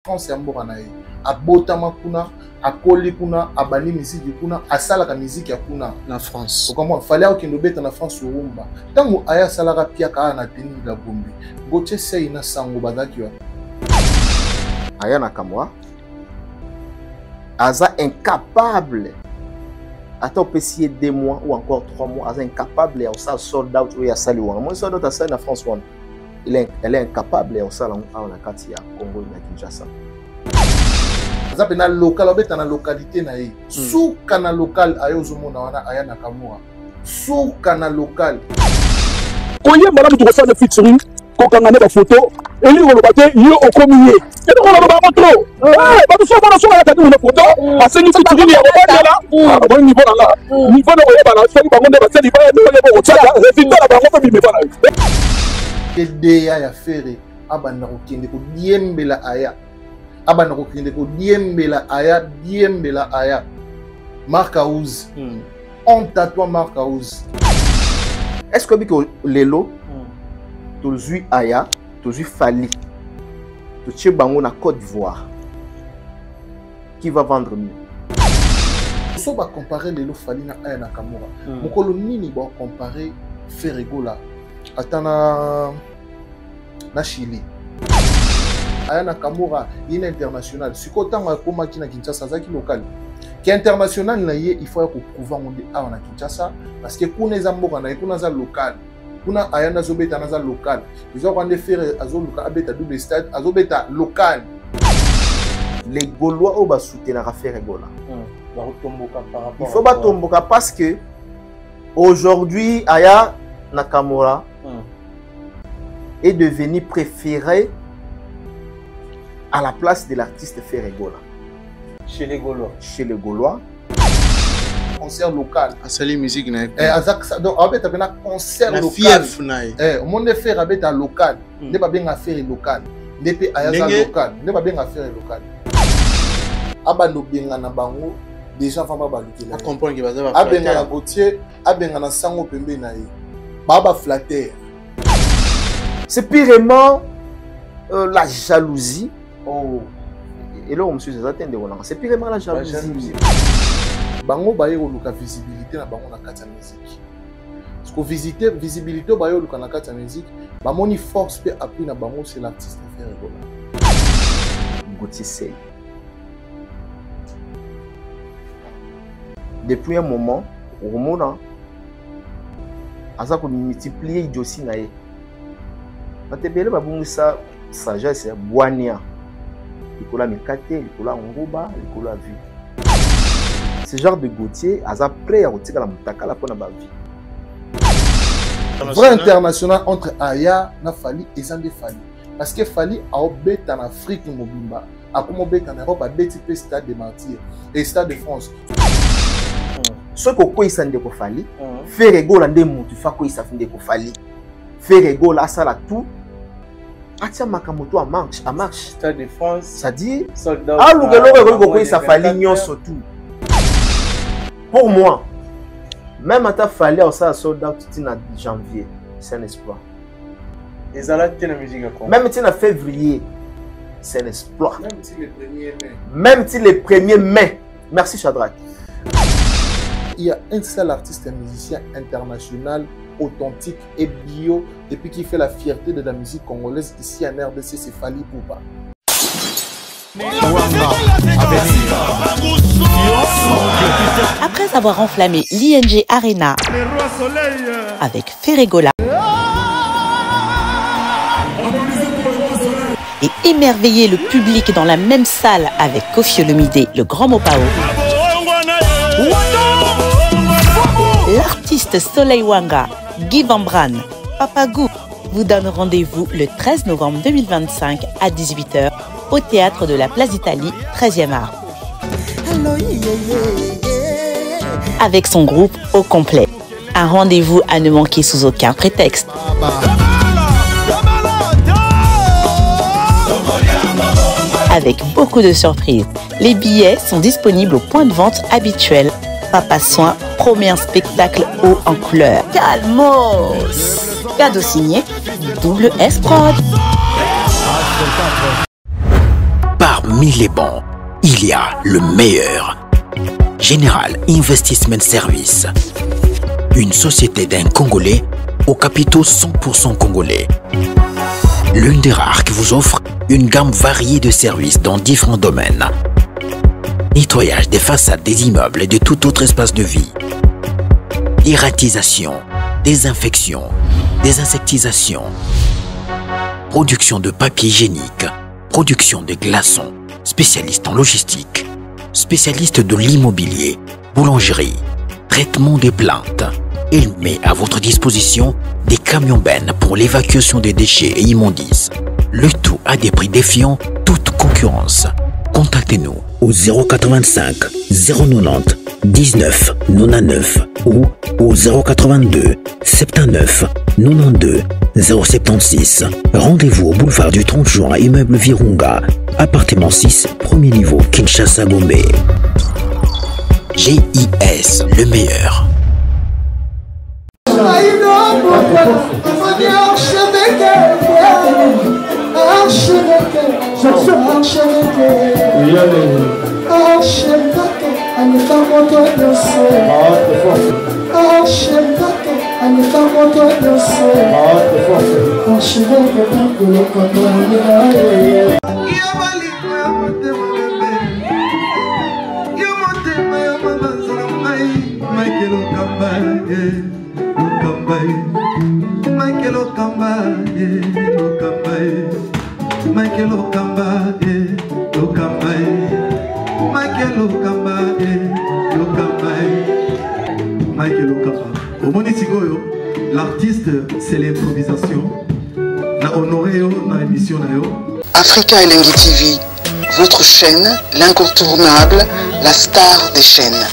France ya mboka na ye abotama kuna akoli kuna abani musique kuna asalaka musique ya kuna na France comment fallait okende beta na France urumba tango aya salaka piaka na teni la bombe Gauthier Seye na sango bazaki wa Aya Nakamura aza incapable attends peut essayer 2 mois ou encore 3 mois aza incapable ya ça sold out ou ya sali wana moi sold out à ça na France one elle est incapable ya ça na kati ya Congo na Kinshasa aza na local obeta na localité na ye suka na local ayo zomona wana Aya Nakamura suka na local koye malamu to ça de featuring ko kangane ba photo eli ko lobaté yo okomiye et ko lo ba trop ba to so bona so ya tatu na photo asengi featuring ya ba la ba ni bona la ni bona ko ba la so ba ngonde ba seli ba ni ko tsaka résultat ba ko bi me bona Deya ya fere abana kokende ko diembela Aya abana kokende ko diembela Aya Mark House honte à toi Mark House est-ce que biko lelo tozui Aya tozui Fally to tche bango na Côte d'Ivoire qui va vendre mieux so ba comparer lelo Fally na Aya Nakamura mokolo nini ba comparer Ferregola atana na Chili Aya Nakamura il est international sikotanga koma kina Kinshasa zaki local qui international na ye il faut ko prouver monde a na Kinshasa parce que kuna eza mboka na kuna za local kuna Aya na zobeta na za local ils ont rendé faire azoluka abeta double stade azobeta local les Gaulois au ba soutenir à Ferregola il faut pas tomber parce que aujourd'hui Aya Nakamura est devenu préféré à la place de l'artiste Ferregola. Chez les Gaulois. Chez les Gaulois. Concert local. Asali musique na. Donc abeta bena concert na local. Fief na. Au monde faire abeta local. Ne ba benga faire local. Depuis Aya za local. Ne ba benga faire local. Abando benga na bango déjà famba ba lukela. On comprend que baza ba. Abenga na Gauthier, abenga na sango pembe na ye. Baba flatter. C'est purement la jalousie. Oh. Et là, monsieur, c'est purement la jalousie. Bango baye oluka visibilité na bango na kati ya musique. Parce que visiter visibilité baye oluka na kati ya musique, ba moni force pe appui na bango c'est l'artiste Ferregola. Gauthier Seye. Depuis un moment, au moment aza ko multiplier idiotie na ye. Batebele babungisa sagesse ya bwania. Likola mikate, likola ngoba, likola vie. Ce genre de Gauthier aza prêt à retirer la mutakala pour na ba vie. Vrai international entre Aya na Fally et Zande Fally. Parce que Fally a obéta en Afrique mobimba, a comme obéta en Europe, a béti Stade de Martyrs et Stade de France. Ce que il s'en déco Fally, Ferregola nde mutu fa ko isa finde ko Fally. Ferregola ça la tout. Atia makamoto a marche. Stade de France. Ça dit soldat. Ah lugelo ko isa Fally nyonso tout. Pour moi, même à ta Fally au ça soldat tout en janvier, c'est un espoir. Et ça là la musique à même en février, c'est un espoir. Même si le 1er mai. Même si le 1er mai. Merci Shadrach. Il y a un seul artiste, un musicien international, authentique et bio, et puis qui fait la fierté de la musique congolaise ici en RDC, c'est Fally Ipupa. Après avoir enflammé l'ING Arena avec Ferregola et émerveillé le public dans la même salle avec Koffi Olomide, le Grand Mopao, l'artiste Soleil Wanga, Guy Van Bran, Papa Gou vous donne rendez-vous le 13 novembre 2025 à 18 h au théâtre de la Place d'Italie, 13e art. Avec son groupe au complet. Un rendez-vous à ne manquer sous aucun prétexte. Avec beaucoup de surprises. Les billets sont disponibles au point de vente habituel. Papa Soin promet un spectacle haut en couleur. Calmos! Cadeau signé Double S Prod. parmi les bons, il y a le meilleur. Général Investment Service. Une société d'un Congolais aux capitaux 100% congolais. L'une des rares qui vous offre une gamme variée de services dans différents domaines. Nettoyage des façades des immeubles et de tout autre espace de vie. Dératisation, désinfection, désinsectisation. Production de papier hygiénique, production de glaçons, spécialiste en logistique, spécialiste de l'immobilier, boulangerie, traitement des plaintes. Il met à votre disposition des camions-bennes pour l'évacuation des déchets et immondices. Le tout à des prix défiant toute concurrence. Contactez-nous au 085 090 19 99 ou au 082 79 92 076. Rendez-vous au boulevard du 30 juin, immeuble Virunga, appartement 6, premier niveau, Kinshasa, Gombe. GIS, le meilleur. L'artiste, c'est l'improvisation. Na honoré dans l'émission. Africa Elengi TV, votre chaîne, l'incontournable, la star des chaînes.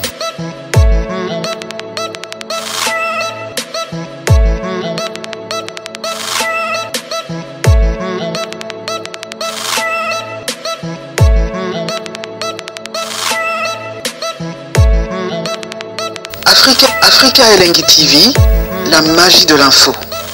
Africa Elengi TV, la magie de l'info.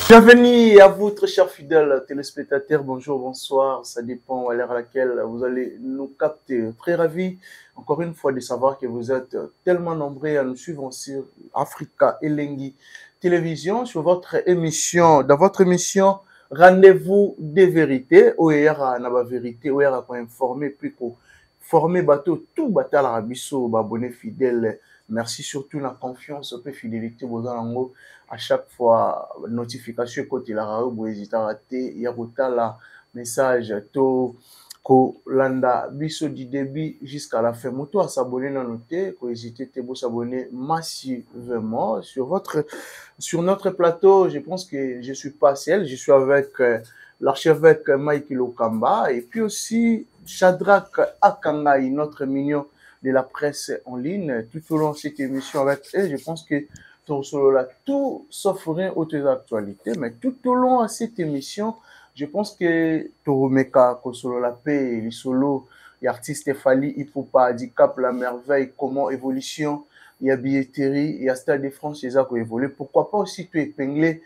Bienvenue à vous, très chers fidèles téléspectateurs. Bonjour, bonsoir. Ça dépend à l'heure à laquelle vous allez nous capter. Très ravi, encore une fois, de savoir que vous êtes tellement nombreux à nous suivre sur Africa Elengi Télévision, sur votre émission, dans votre émission Rendez-vous des vérités. OER n'a pas vérité, OER a pas informé, puis pour former bateau, tout bateau à l'Arabiso, abonné fidèle. Merci surtout la confiance et fidélité à chaque fois notification côté la vous hésitez à rater il y a la message to ko landa biso du début jusqu'à la fin moto à s'abonner dans noter ko hésiter te s'abonner massivement sur notre plateau. Je pense que je suis pas seul, je suis avec l'archevêque Mike Lokamba et puis aussi Shadrach Akangai, notre mignon de la presse en ligne, tout au long de cette émission avec elle. Je pense que tout sauf rien aux actualités, mais tout au long de cette émission, je pense que Toromeka, Kosolo la paix, les solos, les artistes Fali, il faut pas handicap, la merveille, comment évolution, il y a billetterie, il y a Stade de France, les qui évoluent. Pourquoi pas aussi tout épingler?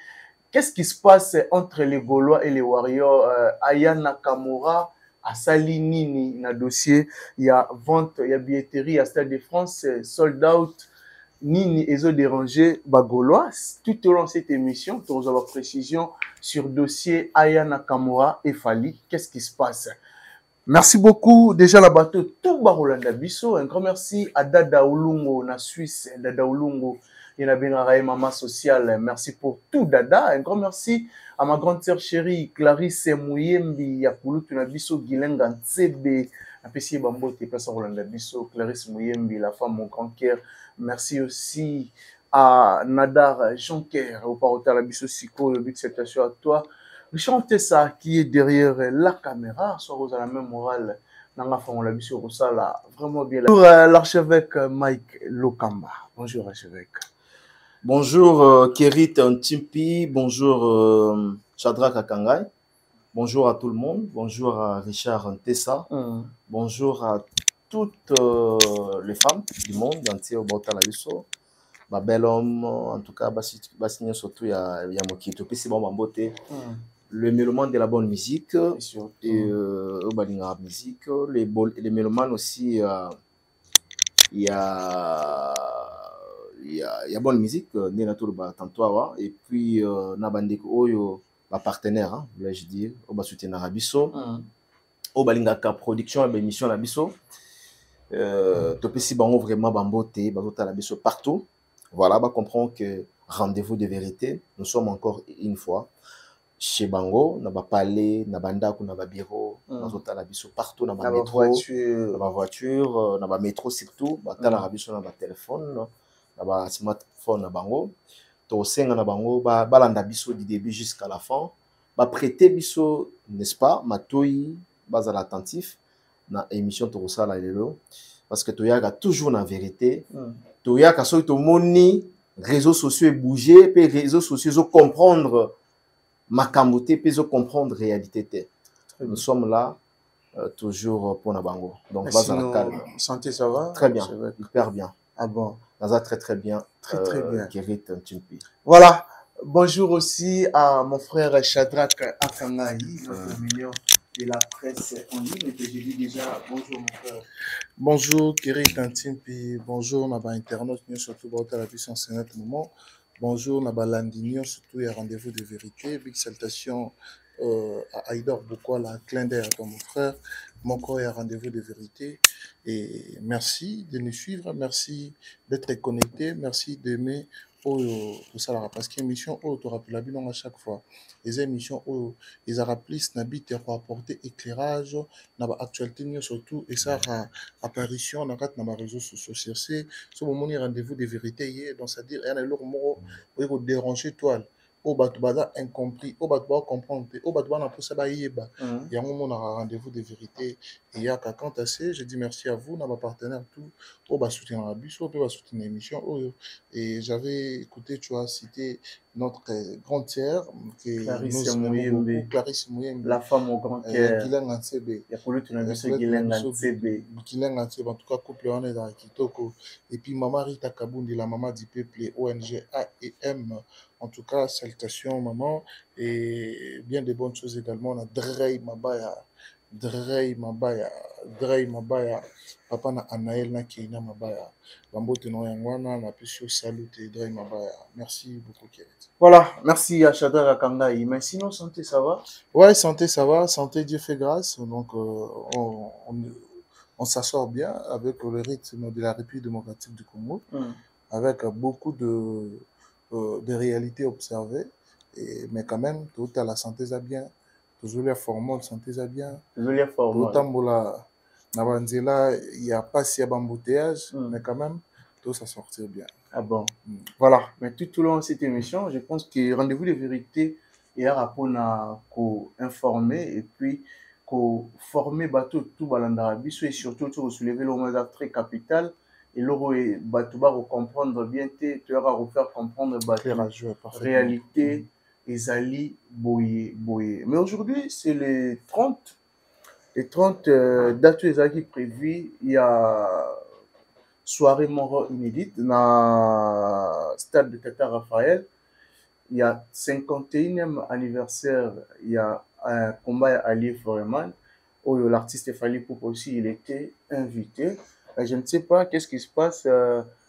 Qu'est-ce qui se passe entre les Gaulois et les Warriors? Aya Nakamura, à Salinini, na dossier, il y a vente, il y a billetterie, à Stade de France, sold out, Nini et zo dérangé, Bagolois. Tout au long de cette émission, tu auras la précision sur dossier Aya Nakamura et Fali. Qu'est-ce qui se passe? Merci beaucoup. Déjà, la bateau, tout Barolanda Bisso. Un grand merci à Dada Oulungo, na Suisse, Dada Oulungo. Il y a bien maman sociale. Merci pour tout, Dada. Un grand merci à ma grande sœur chérie, Clarisse Mouyembi, Yapulu Tunabiso, Gilenga Ntsebe, un PC Bambo, t'es pas sur Rolanda Bisso, Clarisse Mouyembi, la femme, mon grand cœur. Merci aussi à Nadar Jonker, au Parota la Bisso Siko, le but c'est à toi. Chantez ça qui est derrière la caméra, soit vous avez la même morale. Vraiment bien. Bonjour l'archevêque Mike Lokamba. Bonjour archevêque. Bonjour Kerit Ntimpi, bonjour Shadrach Akangai, bonjour à tout le monde, bonjour à Richard Ntessa, bonjour à toutes les femmes du monde entier au Botala Yusso, ma belle homme, en tout cas, Bassigné surtout, il y a Mokito, puis c'est bon, beauté. le mélomane de la bonne musique, et au balinga musique, les mélomanes aussi, il y a bonne musique, et puis Nabandek Oyo, partenaire, hein, je dire, au bas soutien Arabiso, au balinga production et émission Arabiso, Topesi Bango vraiment Bambote, Bazota Arabiso partout. Voilà, bah comprendre que rendez-vous de vérité, nous sommes encore une fois chez Bango, na ba palais, na bandako, na ba bureau, Bazota Arabiso partout, na ba métro, na ba voiture, na ba métro surtout, Batala Arabiso na ba téléphone, na ba smartphone na Bango. Tosenga na Bango, balanda biso du début jusqu'à la fin, prêter biso, n'est-ce pas, matoi, bazal attentif, na émission Torosala Lelo, parce que Toyaga toujours la vérité, Toyaga so to moni, réseaux sociaux bouger, puis réseaux sociaux comprendre makambote, puis comprendre réalité. Nous sommes là toujours pour Nabango. Donc bazal calme. Santé, ça va? Très bien, hyper bien. Ah bon? Naza très bien. Très bien. Voilà. Bonjour aussi à mon frère Shadrach Akangaï, notre million de la presse en ligne. Et je dis déjà bonjour mon frère. Bonjour Kiri Tantimpi, bonjour Naba Internet, surtout à la puissance en ce moment. Bonjour Naba Landignon, surtout à rendez-vous de vérité. Big salutation à Aïdor Bokola, clin d'œil à mon frère. Mon corps est à rendez-vous de vérité. Et merci de nous suivre, merci d'être connecté, merci d'aimer parce que l'émission tu rappelles à chaque fois les émissions ils rappellent n'habitent pour apporter éclairage dans l'actualité surtout et ça apparition dans les réseaux sociaux c'est ce moment rendez-vous de vérité donc c'est à dire il y a leur mot pour déranger toi au batoubaza incompris au batouba comprendre au batouba n'a pas ça baïeba il y a un moment on a rendez-vous de vérité et il y a quand assez je dis merci à vous dans ma partenaire tout au bas soutien à bus au bas soutien l'émission et j'avais écouté tu as cité notre grande sœur Clarisse Mouyembe, la femme au grand cœur Guilain Ansebe il y a pour lui tu as vu ce Guilain en tout cas couple on est dans Kitoko et puis maman Rita Kabundi la maman du peuple ONG AEM en tout cas salutations maman et bien de bonnes choses également on a Drey Mabaya papa na Anaël na Keina Mabaya Bambote no yangwana na pisio salute Drey Mabaya merci beaucoup Kéret. Voilà, merci à Shadar Akangaï. Mais sinon santé ça va? Ouais, santé ça va, santé Dieu fait grâce donc on s'assort bien avec le rythme de la République démocratique du Congo avec beaucoup de réalités observées mais quand même tout à la santé ça bien. Toujours les formats, santé ça bien. Toujours les formats. Autant il n'y a pas si d'embouteillage, mais quand même, tout ça sortir bien. Ah bon. Voilà. Mais tout au long de cette émission, je pense que rendez-vous de vérité et à rapport à informer et puis former bateau tout balandarabis et surtout tout soulever le moment très capital et le bateau va comprendre bien tu auras refaire comprendre bateau réalité. Ezali Boye. Mais aujourd'hui, c'est les 30 dates qui prévues. Il y a soirée mort inédite dans le stade de Tata Raphaël. Il y a 51e anniversaire. Il y a un combat à Ali Foreman où l'artiste Fali Poup aussi il était invité. Je ne sais pas qu'est-ce qui se passe.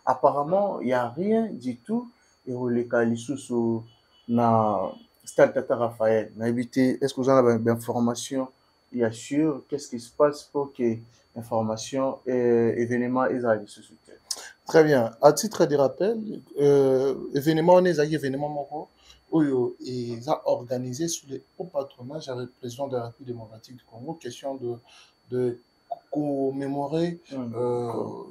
Apparemment, il n'y a rien du tout. Et les Kalisous na Stade Tata Raphaël. Est-ce que vous avez des informations? Il y a sûr, qu'est-ce qui se passe pour que l'information et événement Israël se soutiennent? Très bien. À titre de rappel, événement on est événement moko où ils ont organisé sous le haut patronage avec le président de la République démocratique du Congo, question de commémorer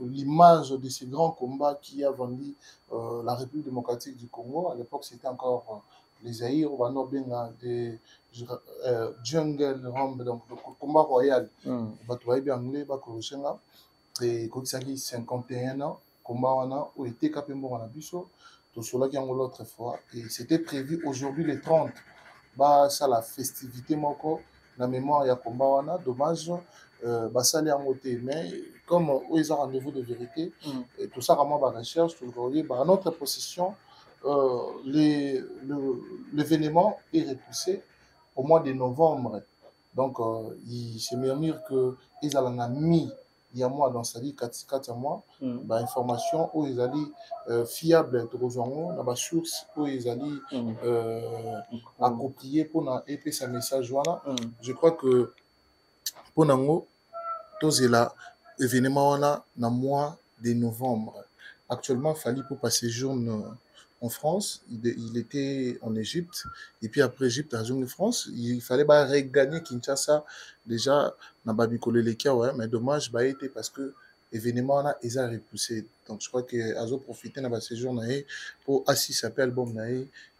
l'image de ces grands combats qui a vendu la République démocratique du Congo. À l'époque, c'était encore les Aïrs, on va bien des jungle rambe, donc le combat royal. Bah, tu vois bien anglais, bah, et quand il y 51 ans, combat wana où était capembo wana biso, tout cela qui en l'autre fois. Et c'était prévu aujourd'hui le 30. Bah, ça la festivité moko, la mémoire il y a combat wana, dommage. Bah, ça les a monté, mais comme ils ont rendez-vous de vérité, et tout ça vraiment bah, recherche, tout le bah, à notre position, l'événement est repoussé au mois de novembre. Donc, il se murmure qu'ils ont mis il y a moi dans sa vie 4 mois, information où ils allaient fiable de Rosango, dans la source où ils allaient approprier pour épeler sa message. Voilà. Je crois que pour nous, tous là, événement dans le mois de novembre. Actuellement, il fallait pour passer journée en France, il était en Égypte, et puis après Égypte, à zone de France, il fallait regagner Kinshasa, déjà, dans Babikole Lekia, ouais, mais dommage, était parce que l'événement là, ils ont repoussé. Donc je crois que Azo profité de ce séjour pour assister à l'album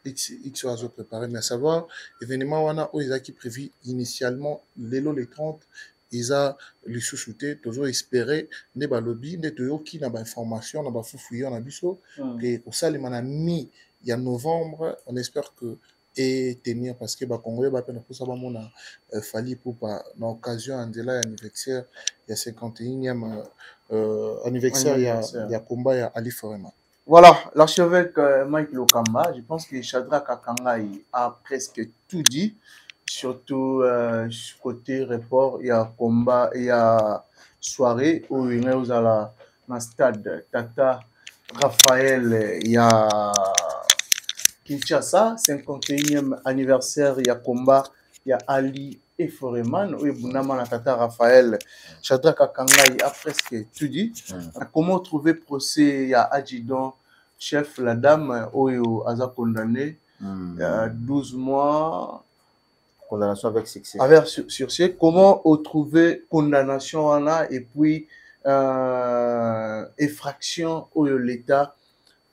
X Azo préparé, mais à savoir, l'événement là, où ils ont prévu initialement, les 30, ils ont le sous-souté, toujours espéré, ne ba lobby, ne toujours qui n'a pas information, n'a pas fouillé, on a biso, et pour ça, les manami, il y a novembre, on espère que et tenir parce que les Congolais pour ça fallu pour l'occasion de l'anniversaire, il y a 51e anniversaire, il y a combat, il y a Ali Forema. Voilà, l'archevêque Mike Lokamba, je pense que Shadrach Akangai a presque tout dit. Surtout côté report, il y a combat, il y a soirée où il y a la stade Tata Raphaël, il y a Kinshasa, 51e anniversaire, il y a combat, il y a Ali et Foreman, où il y a Tata Raphaël, Shadrach Akangai a presque tout dit. Comment trouver procès, il y a Adjidon, chef, la dame, où il a condamné, 12 mois. Condamnation avec succès. Avec sursis, comment trouver condamnation là et puis effraction où l'État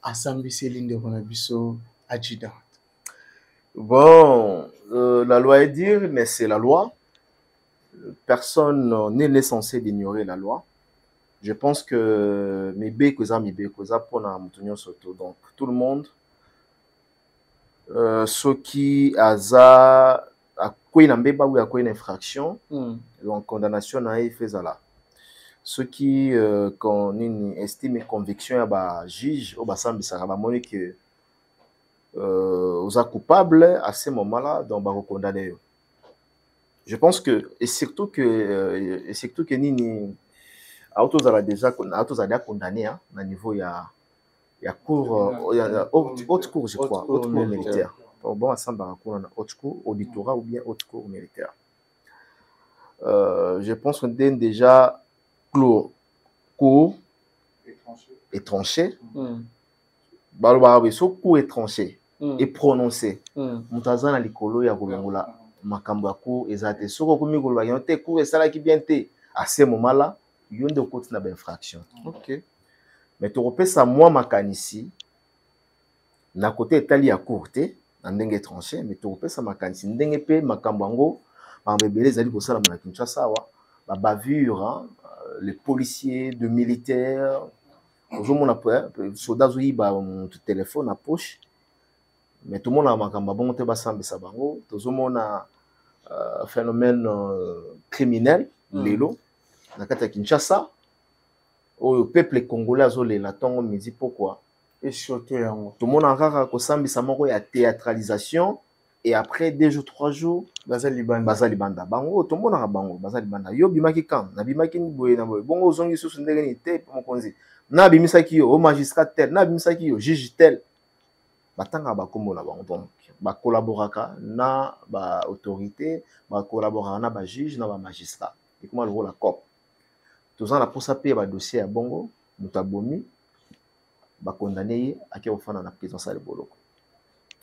a sambi Céline de Ronabiso adjudant. Bon, la loi est dire, mais c'est la loi. Personne n'est censé ignorer la loi. Je pense que mes békoza pour la moutonnion soto. Donc tout le monde, ceux qui aza quoi n'a pas ou à quoi une infraction, donc condamnation n'a fait ça. Ceux qui estiment conviction à ba juge au bassin ça va montrer que aux coupables à ce moment-là donc va condamner. Je pense que et surtout que nini autos a déjà condamné à niveau il y a cour haute cour je crois haute cour militaire. Bon, ensemble, on a haute cour auditorat ou bien haute cour militaire. Je pense qu'on a déjà clos cour et tranché. So cour et tranché et prononcé. Moutazana likolo ya kolongola makambo ya cour ezate. Soko komi kolwa yonte cour et sala qui bien te. À ce moment-là, yonde côté na infraction. OK. Mais tu repères ça moi makanisi na côté etali ya courte. Ndenge tranché mais to pesa makanisi ndenge pe makambo yango ba bebele zali ko sala na Kinshasa wa ba bavure les policiers de militaires ozomona soldats zo yiba mon téléphone à poche mais tout le monde a makambo bon te basambisa bango tozomona phénomène criminel lelo na kati ya Kinshasa au peuple congolais azolela tongo midi pourquoi. Et surtout, tout le monde a encore il y a théâtralisation et après 2 jours 3 jours Bazali Banda bango tout le monde a bango Bazali Banda yo bimaki kan na bimaki ni boye na boye bongo zongi susu ndenge ni te mon konzi na bimisaki yo au magistrat tel na bimisaki yo juge tel batanga ba kombo na bango donc ba collaboraka na ba autorité ba collaboraka na ba juge na ba magistrat et comment le rôle la cop tous en la pour ça payer ba dossier à bongo mutabomi condamné à qui on fait dans la prison ça le boloko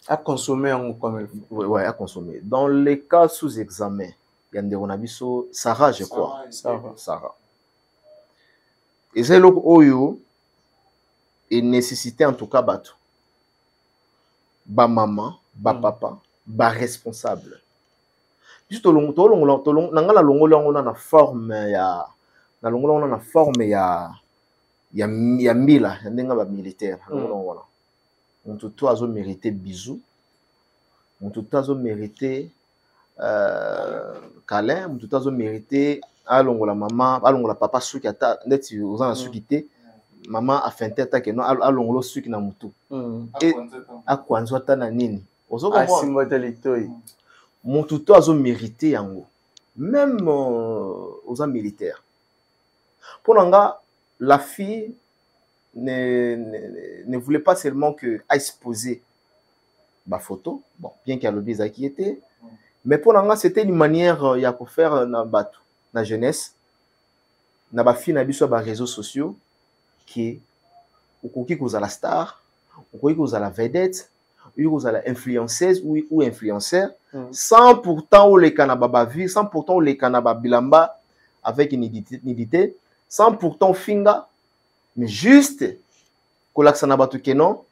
à consommer en comme ouais à consommer dans les cas sous examen il y a des onabiso Sarah je crois Sarah et c'est le oyo et nécessité en tout cas bateau ba maman ba papa ba responsable juste long nangala longo na forme ya na longo na forme ya mila ndenga ba militaire voilà on tout azo mérité bisous on tout azo mérité câlin on tout azo mérité alongola maman alongola papa suki ata ndeti ozana suki te maman a feinté ata que non alongolo suki na mutu et akwanzo ata na nini ozo comprendre mon tuto a mérité yango même aux militaires pour nga la fille ne voulait pas seulement que à exposer ma photo bon bien qu'elle le bise qui était mais pour nga c'était une manière ya ko faire na batu na jeunesse na ba fille na biso ba réseaux sociaux qui okoki kozala star okoki kozala vedette okoki kozala influenceuse ou influenceur sans pourtant oleka na ba vie sans pourtant oleka na ba bilamba avec une nudité sans pourtant finga mais juste kolakisa na batu kenon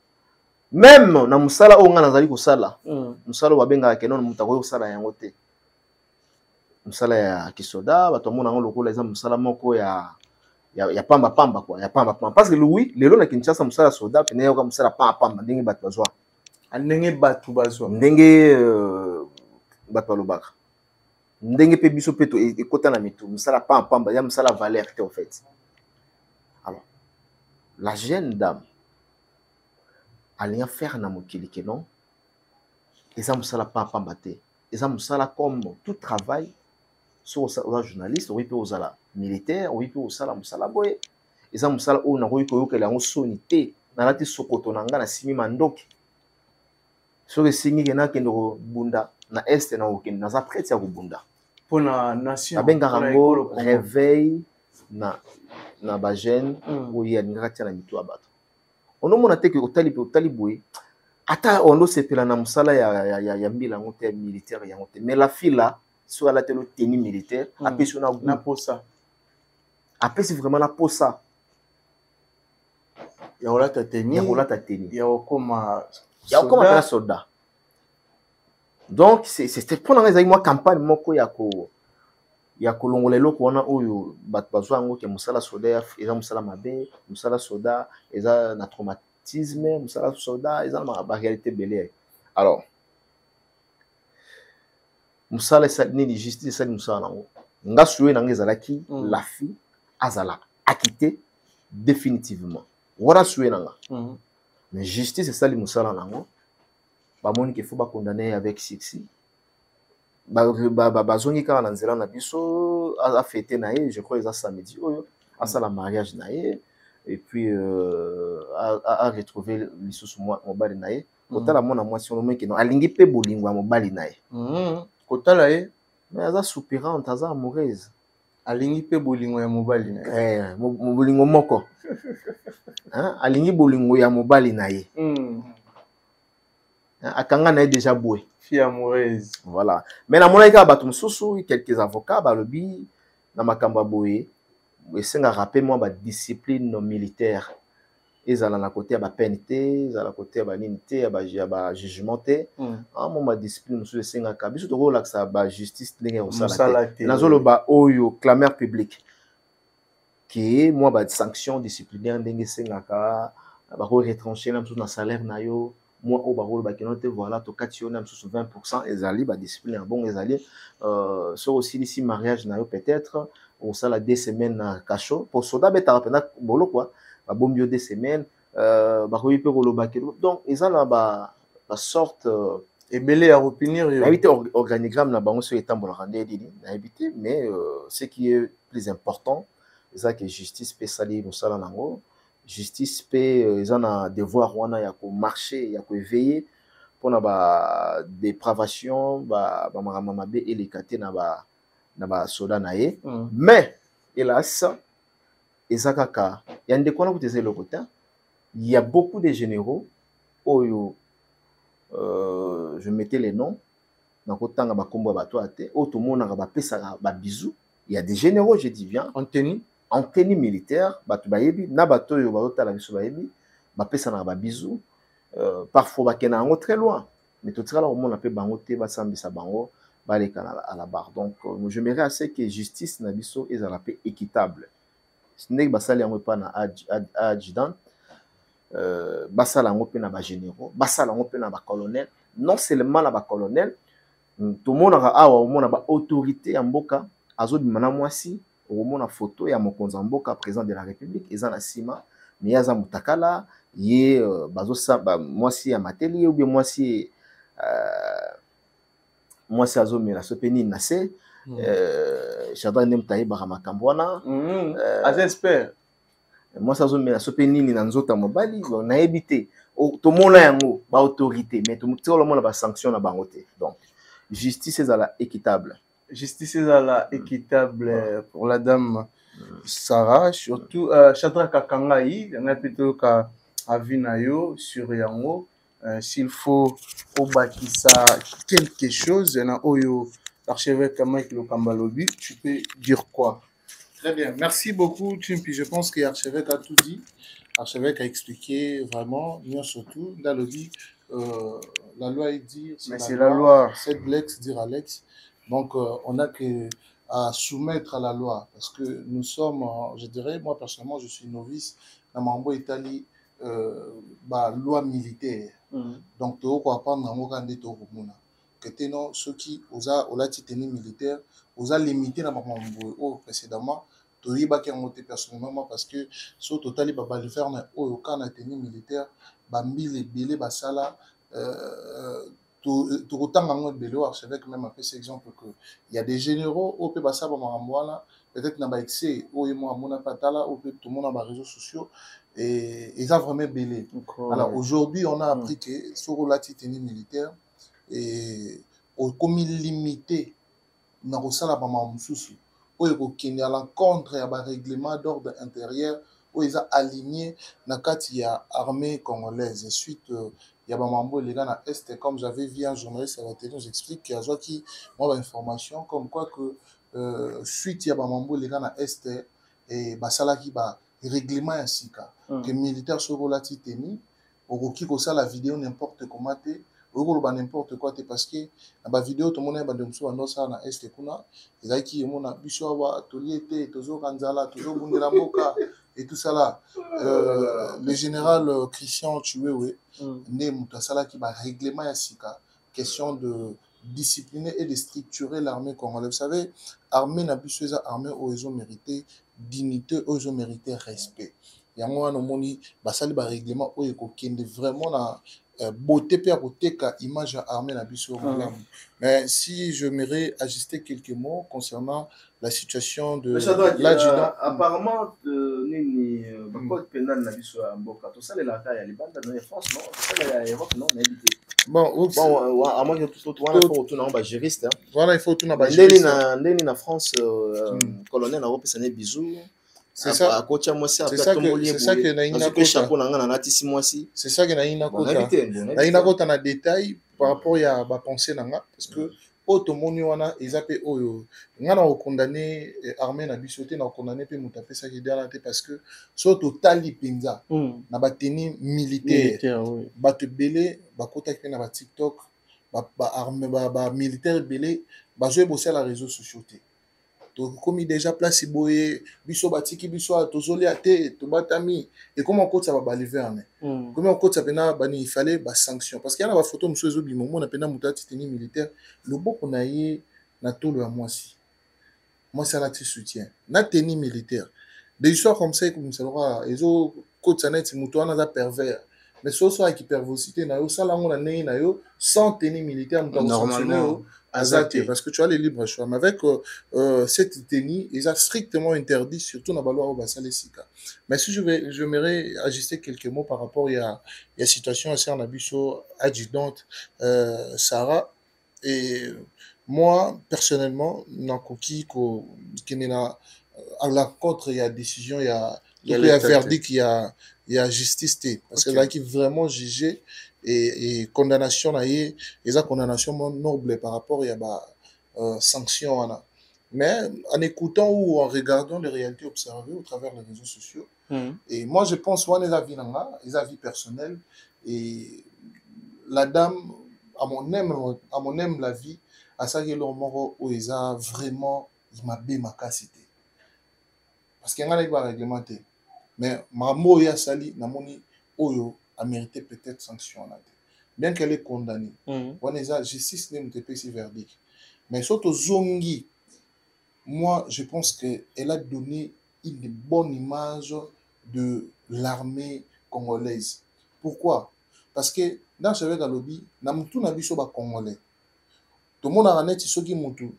même na musala o nga nazali kosala musala ba benga kenon muta ko kosala yango te musala ya kisoda bato mona ngo lokola eza musala moko ya pamba quoi ya pamba parce que oui lelo na Kinshasa musala soda pene yoka musala pamba ndenge bato bazwa ndenge bato bazwa ndenge bato balobaka ndenge pe biso peto ekota na mitu musala pamba ya musala valeur te en fait. Alors la jeune dame alliant faire na mokili que non eza musala pamba te eza musala comme tout travail sur aux journalistes oui pe ozala militaire oui pe osala musala boye eza musala o na koyi koyokela yango soni te na lati sokoto na nga na simi mandoki soki esingi ke nakende kobunda na este na okende naza prête ya kobunda mpona nation babengaka yango réveil na bagene oyo alingaka tia na mitu ya bato onomona te ke otali boye ata ondosepela na mosala ya mbila yango te ya militaire yango te mais la fille là sur la télé tenue militaire apesi na posa apesi vraiment na posa ya olata tenue ya okoma soldat donc c'était pour nga ezali mwa campagne moko ya kolongola eloko wana oyo bato bazwa yango ke mosala soda eza mosala mabe mosala soda eza na traumatisme mosala soda eza na baréalité ebele. Alors musala esali nini justice esali musala nango nga suwe nango ezalaki la fille azala acquitté définitivement wara suwe nanga mais justice esali musala nango bamoni ke faut bakondamner avec succès bazongi kaka na nzela na biso afete na ye je crois eza samedi oyo asala mariage na ye et puis a retrouver lisusu mobali na ye kotala mwana mwasi ono meke no alingi pe bolingo ya mobali na ye kotala ye mais aza soupirante aza amoureuse alingi pe bolingo ya mobali na ye bolingo moko alingi bolingo ya mobali na ye akanga na ye déjà boye fille amoureuse voilà mais na monaki bato mosusu quelques avocats balobi na makambo boye esengaka pe mwa badiscipline militaire ezala na côté ya bapeine te ezala côté ya banini te ya bajugement te mo badiscipline mosusu esengaka biso tokolakisa bajustice ndenge kosala te nazoloba oyo clameur publique ke mwa basanction disciplinaire ndenge esengaka bakoretranche na mosusu na salaire na yo moi au barreau bakeno te voilà to kati na mosusu 20% ezali badiscipline bon ezali so aussi ici mariage na yo peut-être au sala 2 semaines na cachot pour soda betaka pena bolo quoi babombi 2 semaines bakoyi pe kolobaki donc eza na ba sorte ebele ya opinion yo éviter organigramme na bango so etambolaka nde dini na éviter mais ce qui est plus important c'est que justice peut salir mosala nango justice pe eza na devoir wana ya ko marcher ya ko éveiller pona ba dépravation ba makambo mabe eleka te na ba soda na ye mais hélas eza kaka ya ndeko wana kuteza eloko te il y a beaucoup de généraux oyo je mettais les noms na kotanga bakombo ya bato ate oyo tomonaka bapesaka babisou il y a des généraux je dis bien en tenue militaire bato bayebi na bato oyo bazotala biso bayebi bapesanaka babisou parfois bakenda yango très loin mais totikala komona mpe bango te basambisa bango baleka à la barre donc j'aimerais assez que justice na biso ezala mpe équitable ndenge basali yango epa na adjudant basala yango mpe na bagénéraux basala yango mpe na bacolonel non seulement na bacolonel tomonaka awa omona baautorité ya mboka azobima na mwasi omona photo ya mokonzi ya mboka président de la république eza na nsima mais aza mutakala ye mwasi ya mateli ou bien mwasi moi c'est azomela sopeni na se Chadra ndem tayebaka makambo wana aza expert moi c'est azomela sopeni na nzota mobali nayebi te tomona yango ba autorité mais tomona ba sanction na bango te donc justice ezala équitable. Justice ezala équitable pour la dame Sarah, surtout Chadra Kakangai, on a plutôt qu'à Avinayo sur Yango. S'il faut au bâtissa quelque chose, il y a Oyo, l'archevêque Mike Lokambalobi, tu peux dire quoi? Très bien, merci beaucoup, Tim. Puis je pense que l'archevêque a tout dit. L'archevêque a expliqué vraiment, bien surtout, dans le dit, la loi est dire, c'est la loi. C'est Lex, dire Alex. Donc, on a que à soumettre à la loi, parce que nous sommes, je dirais, moi personnellement, je suis novice dans Mambo Italie, loi militaire. Donc, tu vas apprendre dans mon candidat au Rumuna. Que tu non, ceux qui ont la tenue militaire, ont limité dans Mambo précédemment, tu vas pas monter personnellement parce que sur total, il va le faire au cas de tenue militaire, bambi les bélés, basala. Tout autant dans le archevêque même un peu cet exemple que il y a des généraux au peut passer peut-être n'a pas excès au et moi mon patala au peut tout le monde a réseaux sociaux et ils ont vraiment belé. Alors aujourd'hui on a appris que sur la tenue militaire et au comme limité na rosala ba mamsusu au est à l'encontre ya ba règlement d'ordre intérieur où ils ont aligné na kati ya armée congolaise suite il y a Bamambo, les gars à Est, comme j'avais vu un journaliste à la télé, j'explique qu'il y a moi information comme quoi que suite il y a Bamambo, les gars à Est et Basala qui va règlement ainsi que militaire sur la titanie, au qui ça la vidéo n'importe comment t'es, au n'importe quoi t'es parce que la vidéo tout le monde est bandé sur un os à Est et kuna, et là qui est mon abisoa, atelier t'es, toujours Kanzala, toujours Bundela Moka. Et tout ça là, le général Christian tué, oui, né Moutasala qui va règlement Yassika, question de discipliner et de structurer l'armée congolaise. Vous savez, armée n'a plus chose armée où ils ont mérité dignité, où ils ont mérité respect. Il y a moi, on dit, basali ba règlement où ils vraiment na beauté pour côté ka image armée n'a plus mais si je m'irais ajuster quelques mots concernant la situation de l'adjudant. Apparemment, nini code pénal na biso ya mboka to sala la taille ya libanda na France non sala ya Europe non na habité. Bon, à moins que tout tout na ba juriste. Voilà, il faut tout na ba juriste. Ndeni na France colonel na Europe ça n'est bisou. C'est ça. C'est ça que naina kota. Chapeau na ngana na 6 mois si. C'est ça que naina kota. Naina kota na détail par rapport ya ba pensée nanga parce que automoni wana ezape oyo ngana o condamner armée na bisoté na condamner pe mutape ça qui derrière parce que surtout tali penza na ba tenue militaire ba te belé ba kota pe na ba TikTok ba armée ba militaire belé ba jouer bosser la réseaux sociaux té. Comme déjà place boye biso batiki biso tozoli ate to batami et comment on compte ça va baliver comment on compte ça pena bani il fallait ba sanction parce qu'il y a la photo monsieur zo bimo on a pena mutati tenue militaire le beau on a yé na tolo à moi ça la soutien na tenue militaire des histoires comme ça comme ça aura ezo côte ça net muto na pervers mais soit qui perversité na yo ça là on a né na yo sans tenue militaire normalement Azate, parce que tu as les libres choix. Mais avec cette tenue, ils ont strictement interdit, surtout dans la loi au Bassalesika. Mais si je m'aimerais ajuster quelques mots par rapport à la situation assez en abuso adjudante Sarah. Et moi, personnellement, qui n'est à l'encontre, il y a décision, il y a verdict, il y a justice. Parce que là, qui vraiment jugé. Et condamnation et la condamnation noble par rapport à sanction mais en écoutant ou en regardant les réalités observées au travers des réseaux sociaux et moi je pense qu'on les avis personnels et la dame à mon aime la vie à ça que l'homme où ils a vraiment il m'a bien ma capacité parce qu'il y a un réglementé mais ma mot ya sali na moni oyo a mérité peut-être sanction bien qu'elle est condamnée. On est à justice n'est pas si verdict. Mais surtout Zongi, moi je pense qu'elle a donné une bonne image de l'armée congolaise. Pourquoi? Parce que dans ce lobby, na mutu na biso ba congolais. tout le monde a net soki mutu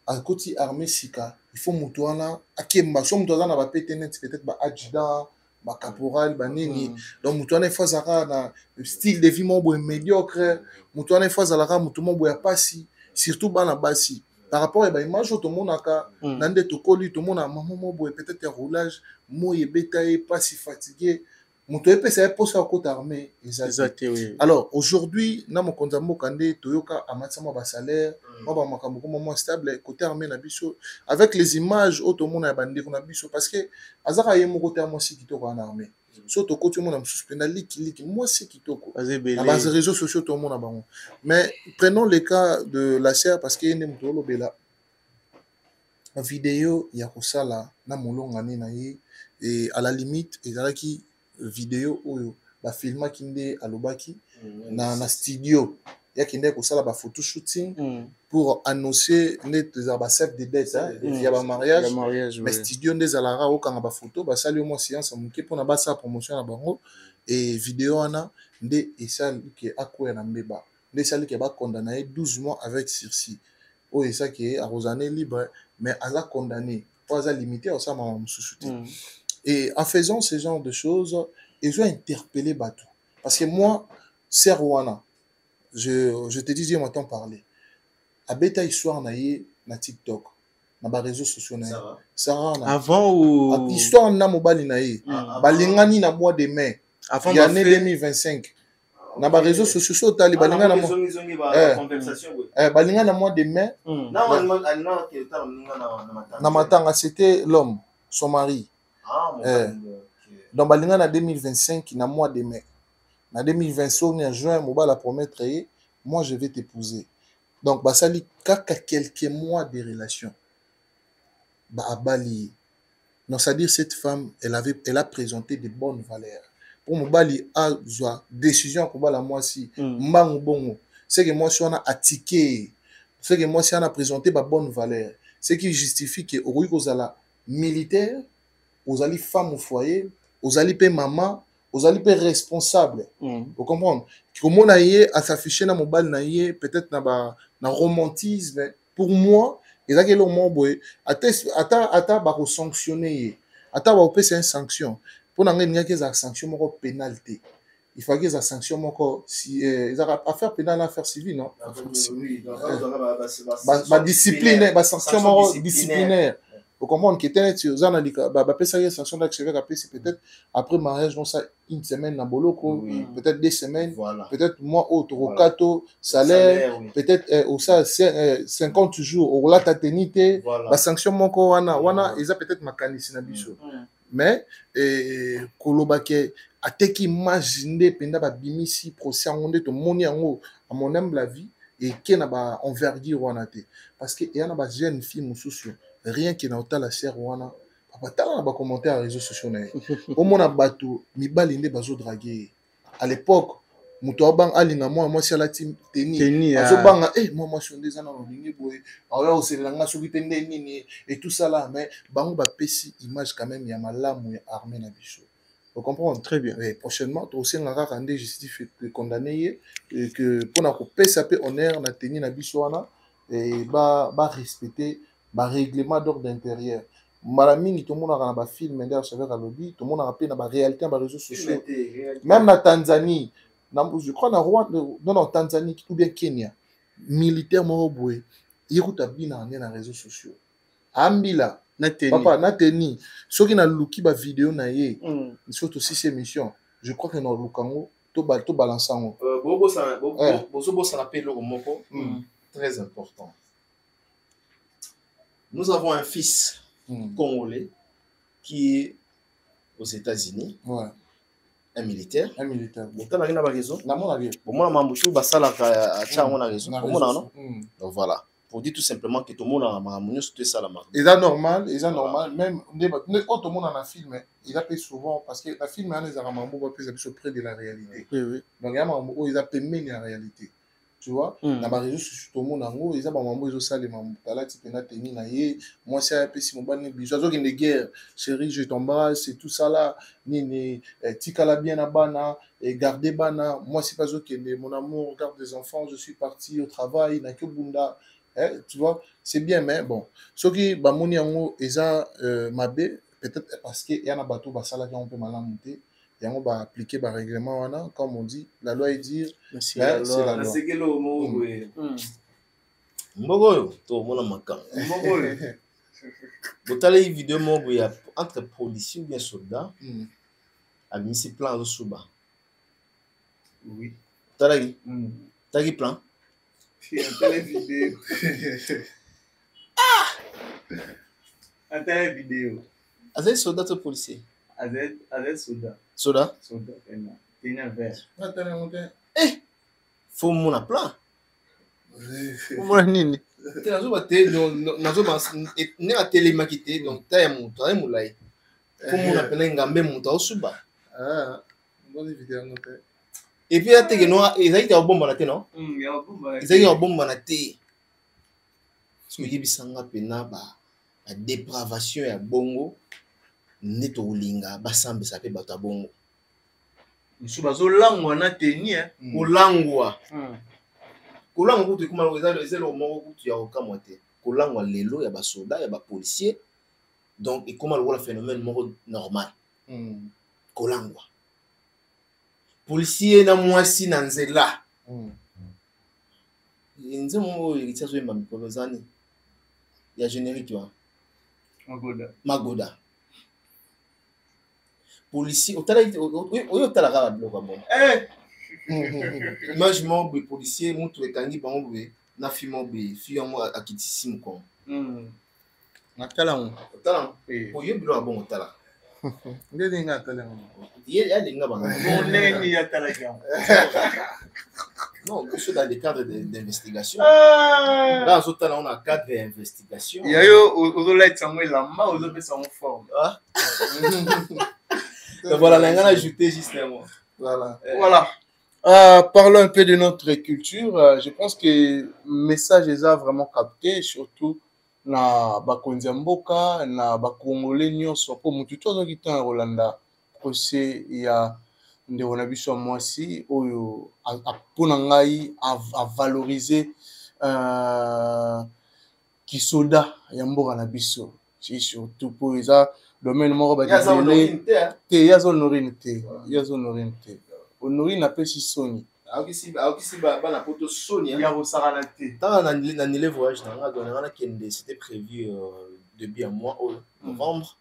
à côté armée sika il faut mutu wana akemba so mutu azana ba pétenet peut-être ba adjudant ba caporal ba nini donc mutu wana il faut zaka na style de vie mo médiocre mutu wana il faut zalaka mutu mo ya pasi surtout bana basi par rapport à ba image tout le monde aka nande to koli tout le monde a maman mo peut-être un roulage mo yebeta e pas si fatigué mutu epesa poste à côté armée exact oui. Alors aujourd'hui na mo konza mo kande toyoka amatsama ba salaire mo ba makambo ko mo stable côté armée na biso avec les images auto monde ya bande na biso parce que azaka ye mo côté mo si kitoko en armée so to côté mo na suspenda liki moi c'est kitoko na base réseaux sociaux tout le monde na bango mais prenons le cas de la sœur parce que ne mutolo bela la vidéo ya kosala na molonga na ye et à la limite ezalaki vidéo oyo ba filma kinde alobaki na studio ya kinde ko sala ba photo shooting pour annoncer net ba chef de dette il y a ba mariage mais studio nde zalara o kanga ba photo ba sali mo séance muke pona ba sa promotion na bango et vidéo ana nde esali ke akoya na mbeba nde sali ke ba condamné 12 mois avec sursis o esa ke a Rosané libre mais à la condamné pas à limiter au ça ma shooting. Et en faisant ce genre de choses, ils ont interpellé Batou. Parce que moi, c'est Rwanda. Je te dis, je m'entends parler. À Beta histoire na TikTok, na ba réseaux sociaux na. Sarah na. Avant ou histoire na mobali na ye. Balingani na mois de mai. Avant l'année 2025. Na ba réseaux sociaux tali balingana na balingana na mois de mai. Na matanga c'était l'homme, son mari. Donc balinga na 2025 na mois de mai na 2025 en juin mobile a promettre moi je vais t'épouser donc basali kaka quelques mois de relation ba abali donc c'est à dire cette femme elle a présenté de bonnes valeurs pour mobali a joie décision ko bala moi si mbangu bongo c'est que moi si on a attiqué c'est que moi si on a présenté ba bonnes valeurs ce qui justifie que au kozala militaire aux alliés femmes au foyer, aux alliés maman, aux alliés responsables. Vous comprenez? Comment on a à s'afficher dans mobile naïe peut-être na romantisme. Pour moi, il y a quelque chose ata ba sanctionner, ata ba opérer une sanction. Pour n'engager il y a des sanctions moko pénalité. Il faut qu'il y ait des sanctions moko si affaire pénale affaire civile non. Oui. Ba discipline, ba sanction moko disciplinaire. Vous comprenez que peut-être sanction d'archevêque peut-être après mariage ça une semaine na boloko peut-être 2 semaines peut-être mois autre kato salaire peut-être au ça 50 jours au la tatenité la sanction moko wana ils a peut-être makanisi na biso mais kolobake ateki imaginer penda ba bimisi procès ngonde to moni yango à mon humble avis et qui na ba envergure wana te parce que il y a ba jeune fille mususu rien qui n'a autant la sœur wana papa tala na commentaire à réseaux sociaux au mona bato mibali nde bazo draguer à l'époque muto abang alinga moi si ala teni azo banga moi sondeza na lingi boye alors c'est langa soki pende nini et tout ça là mais bango ba pesi image quand même ya malamu ya armée na biso. Vous comprenez très bien. Et prochainement, tu aussi un rare justifié condamné que pour na couper ça peut honneur na teni na biso wana et ba respecter ba règlement d'ordre intérieur. Malamingi tout le monde a un film d'ailleurs avec le lobby, tout le monde a appelé na ba réalité ba réseaux sociaux. Même na Tanzanie, je crois na Rwanda, non Tanzanie ou bien Kenya, militaire mo boy, ikuta bina na réseaux sociaux. Ambila papa nateni soki na luki ba vidéo na ye surtout si c'est mission je crois que dans lukango to balançango bozo ça l'appelle le moko très important. Nous avons un fils congolais qui est aux États-Unis, un militaire. Mais tu as une raison. Donc voilà. Pour dire tout simplement que tout le monde a un ça la marque. C'est normal, même quand tout le monde en a film, il a fait souvent parce que la film est près de la réalité. Donc il y a ils a la réalité. tu vois, na ba réseaux sociaux tout le monde nango eza ba mambo ezo salema mutala ti pena teni na ye moi c'est pesi mobani biso azo kende guerre chérie je t'embrasse c'est tout ça là nini tikala bien na bana et garder bana moi c'est pas zo kende mon amour garde des enfants je suis parti au travail na ke bunda tu vois c'est bien mais bon soki ba moni yango eza mabe peut-être parce que yana bato basala ki on peut malamu te yango ba appliquer ba règlement wana comme on dit la loi est dire c'est la loi c'est que le mot Mbogo to mona makambo botala hii vidéo moko ya entre policier ou bien soldat abimisi plan azo suba oui talaki taki plan tele vidéo tele vidéo azali soldat to policier azali soldat soldat tena vert faut mona plan mona nini nazoba te nazoba ndenge atelemaki te donc ta ya moto azali molai po mona pena ngambe moto aosuba epuis ateke no ezalaki te abombana te no ezalaki abombana te soki oyebisanga pena badépravation ya bongo nde tokolinga basambisa mpe bato ya bongo mosusu bazolangwa na teni kolangwa kolangwa kutu ekuma eza eloko moko kutu ya kokamwa te kolangwa lelo ya basoda ya bapolisier donc ekoma lokola phénomène moko normal kolangwa policier na mwasi na nzela nze moko oyo ekiti azoyemba mikolo zani ya générique wa magoda policier oyo otalaka babiloko ya bongo image moko boye policier moto ekangi bango boye na fi moko boye fi yango akitisi mokongo natalango oyo biloko ya bongo otala nde ndenge atalango yalinga bango ndenge yatalaki yango non biso dans le cadre d'investigation là azotala on a cadre d'investigation yayo ozolaitisa yango elamba ozopesa yango forme voilà nanga na ajouter justement voilà parlons un peu de notre culture je pense que le message est vraiment capté surtout na bakonzi ya mboka na bakongolais nyonso po mutu to azoki ntango ya kolanda procès ya ndeko na biso ya mwasi oyo mpona ngai avalorize kisoda ya mboka na biso surtout po eza domaine moko badidele te yaza honorine te yaza honorine te honorine apesi soni aokisi bana poto soni ya kosakana te ntango na nile voyage na nga donanga nakende c'était prévu début ya mois oyo novembre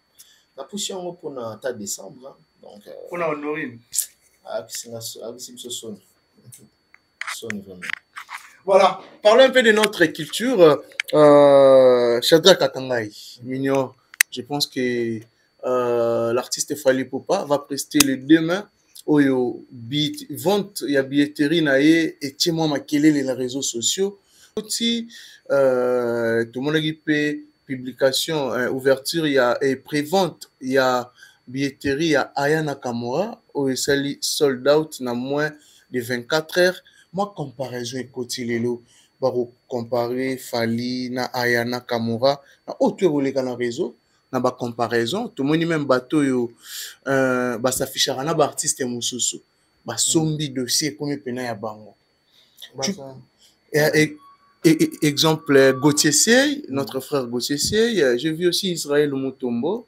napusi yango mpona ata décembre donc mpona honorine akisi biso soni vraiment. Voilà, parlons un peu de notre culture. Shadrack Katangai, mignon. Je pense que l'artiste Fally Ipupa va prester le demain oyo vente ya billetterie na ye et moi makelele les réseaux sociaux. Aussi tout le monde qui publication ouverture et prévente il y a billetterie à Aya Nakamura oyo sali sold out na moins de 24 heures. Moi comparaison ekoti lelo bako comparer Fally na Aya Nakamura na autre boleka na réseau na ba comparaison tout moni même bateau yo ba s'affichera na ba artiste mususu ba sombi dossier comme pena ya bango. Exemple Gauthier Sey, notre frère Gauthier Sey, j'ai vu aussi Israël Mutombo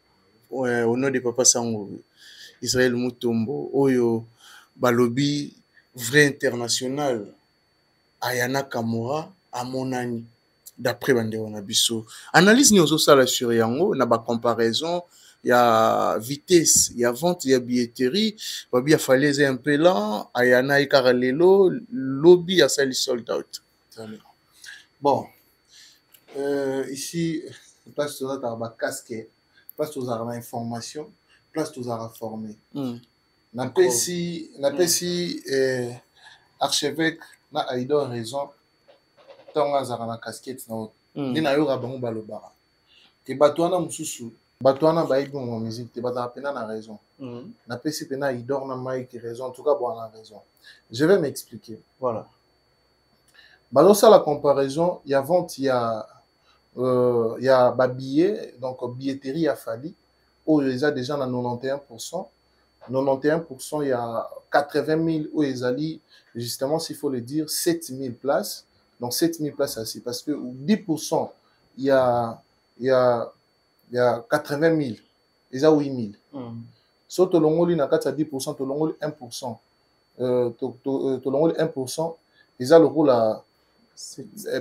au nom de Papa Sango. Israël Mutombo oyo balobi vrai international Aya Nakamura à Monani d'après bandeko na biso analyse ni ozosala sur yango na ba comparaison ya vitesse ya vente ya billetterie babi a falaise un peu lent Aya na ikara lelo lobby ya sali sold out. Bon ici place tout ça ba casque place tout ça la information place tout ça formé na pesi archevêque na aido raison tonga zaka na casquette na ni na yo bango balobara te batwana mususu batwana ba ibi mo musique te batana pena na raison na pesi pena idor na Mike raison en tout cas bon na raison je vais m'expliquer. Voilà, Bah, ça, la comparaison, il y a vente, il y a billet, donc billetterie à Fali, où il y a déjà dans 91%. 91%, il y a 80 000 où ils allaient, justement, s'il faut le dire, 7 000 places. Donc 7 000 places assis. Parce que 10%, il y a 80 000. Il y a 8 000. So, tu as 10%, tu as 1%. Tu as 1%, il a le rôle à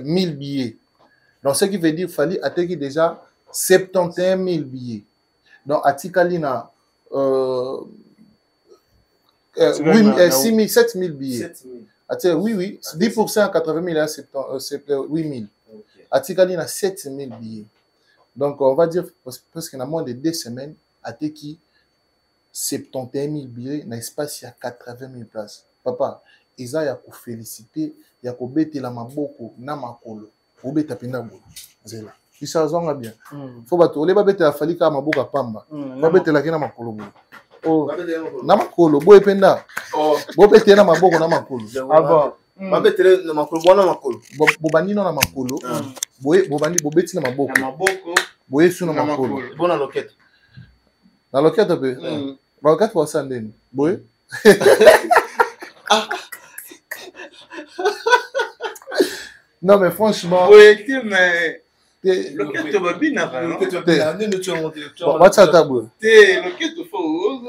1000 billets. Donc, ce qui veut dire qu'il fallait attaquer déjà 71 000 billets. Donc, à Tikalina, 7 000 billets. Oui, 10% à 80 000, c'est 8 000. À Tikalina, 7 000 billets. Donc, on va dire, parce qu'il y a moins de 2 semaines, à Teki, 71 000 billets, dans l'espace, il y a 80 000 places. Papa, il y a féliciter, il y a bêter la maboko, na makolo. Ou bêter pina bolo. C'est là. Il s'en bien. Faut battre. Les babete a fallu qu'à maboka pamba. Babete la kina makolo. Oh, na makolo. Boy penda. Oh, boy bêter na maboko na makolo. Ah bon. Babete na makolo, bon na makolo. Bobani na makolo. Boy, bobani, bobeti na maboko. Na maboko. Boy su na makolo. Bon na loquette. La loquette peu. La loquette pour ça ndeni. Boy. Non mais franchement. Oui, mais loquette babina va. What's that tabou? Loquette faut.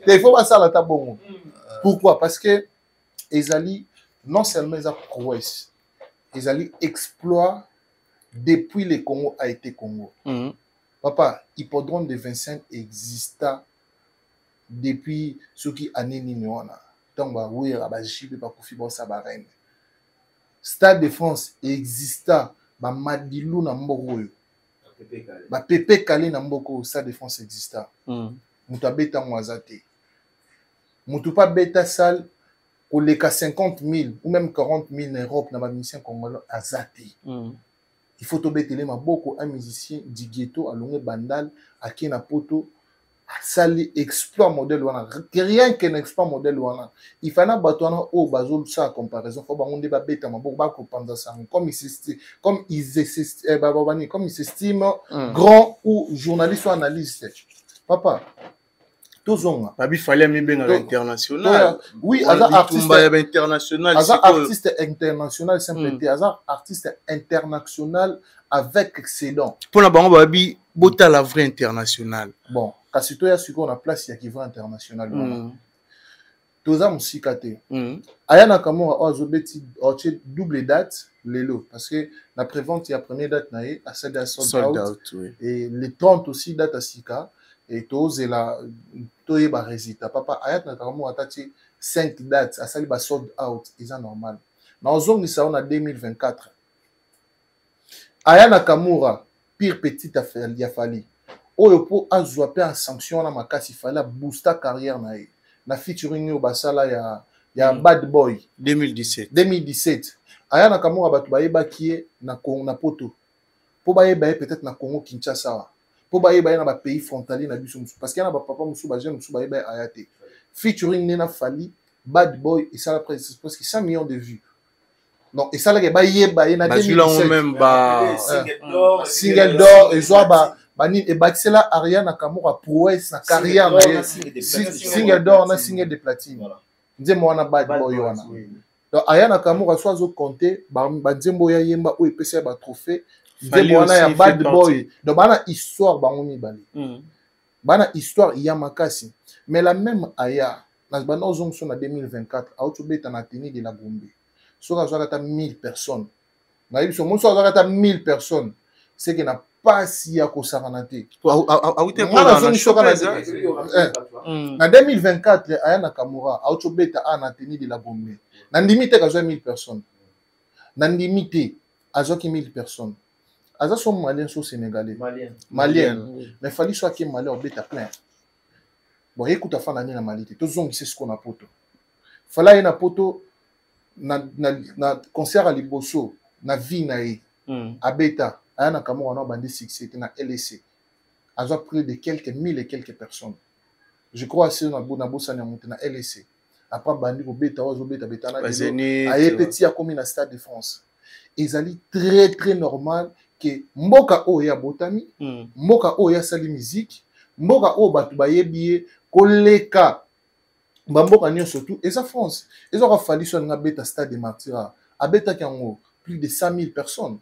Il faut pas ça la tabou. Pourquoi? Parce que Ezali non seulement ils ont prouesse, ils ont exploit depuis le Congo a été Congo. Papa, hippodrome de Vincennes exista depuis ce qui année niniona. Donc oui, rabajibi pa kufi bo sabarene. Stade de France exista ba Madilou na mboko yo. Ba Pepe Kale na mboko Stade de France exista. Muta beta mwazate. Mutu pa beta salle pour les 50 000 ou même 40 000 en Europe na ba musicien congolais azate. Il faut tomber télé ma beaucoup un musicien du ghetto à longue bandal à qui na poto ça exploit modèle wana rien qu'un exploit modèle wana il fallait batona au bazol ça comparaison faut ba monde ba beta ma beaucoup ba comprendre ça comme ils s'estiment grand ou journaliste ou analyste papa tozonga babi fallait me bien international oui hasard artiste international hasard artiste international simplement hasard artiste international avec excellent pour la bango babi bota la vraie international bon kasi to ya siko na place ya kiva international toza musika te aya na kamora ozobeti oche double date lelo parce que la prévente ya première date na ye a celle sold out et les 30 aussi date à sika et toze la toye ba résultat papa ayat na kamora atati 5 dates a celle ba sold out is normal na ozongi sa on a 2024 aya na kamora pire petite affaire ya fali oyo po azwa pe en sanction na makasi fallait booster carrière na ye na featuring yo basala ya Bad Boy 2017 aya na kamora batu bayeba kie na Congo na poto po bayeba peut-être na Congo Kinshasa po bayeba na ba pays frontalier na biso parce que na ba papa musu ba jeune musu bayeba aya te featuring na fali Bad Boy et ça presque 100 millions de vues donc et ça là ke bayeba na 2017 même ba single d'or et zo ba bani et Baxela Ariana Kamura prouesse na carrière na single d'or na single de platine nzembo wana Bad Boy wana donc Ariana Kamura soit zo compter ba nzembo ya yemba o epesa ba trophée nzembo wana ya Bad Boy donc bana histoire bango mibale bana histoire ya makasi mais la même aya na bana ozongso na 2024 auto beta na tenue de la Gombe soka zaka 1000 personnes na biso mo soka zaka 1000 personnes c'est que na pas si ya kosakana te na 2024 aya na Kamura auto beta na tenue de la Gombe na ndimite ka 1000 personnes na ndimite azoki 1000 personnes aza son malien so sénégalais malien mais fallait soit que malien beta plein bon écoute afana ni na malite to zongi c'est ce qu'on a poto fallait na poto na concert à Liboso na vie na e abeta aya na Kamura na bandi succès na LSC azo près de quelques mille et quelques personnes je crois c'est na bossa na monter na LSC après bandi kobeta ozobeta betana Zénith, aye petit a commis na Stade de France. Ezali très très normal que mboka o ya botami, mboka o ya sali musique, mboka o batu bayebi koleka mboka nyo surtout eza France. Eza ka fali so nga beta Stade de Martyrs. Abeta kango plus de 100 000 personnes.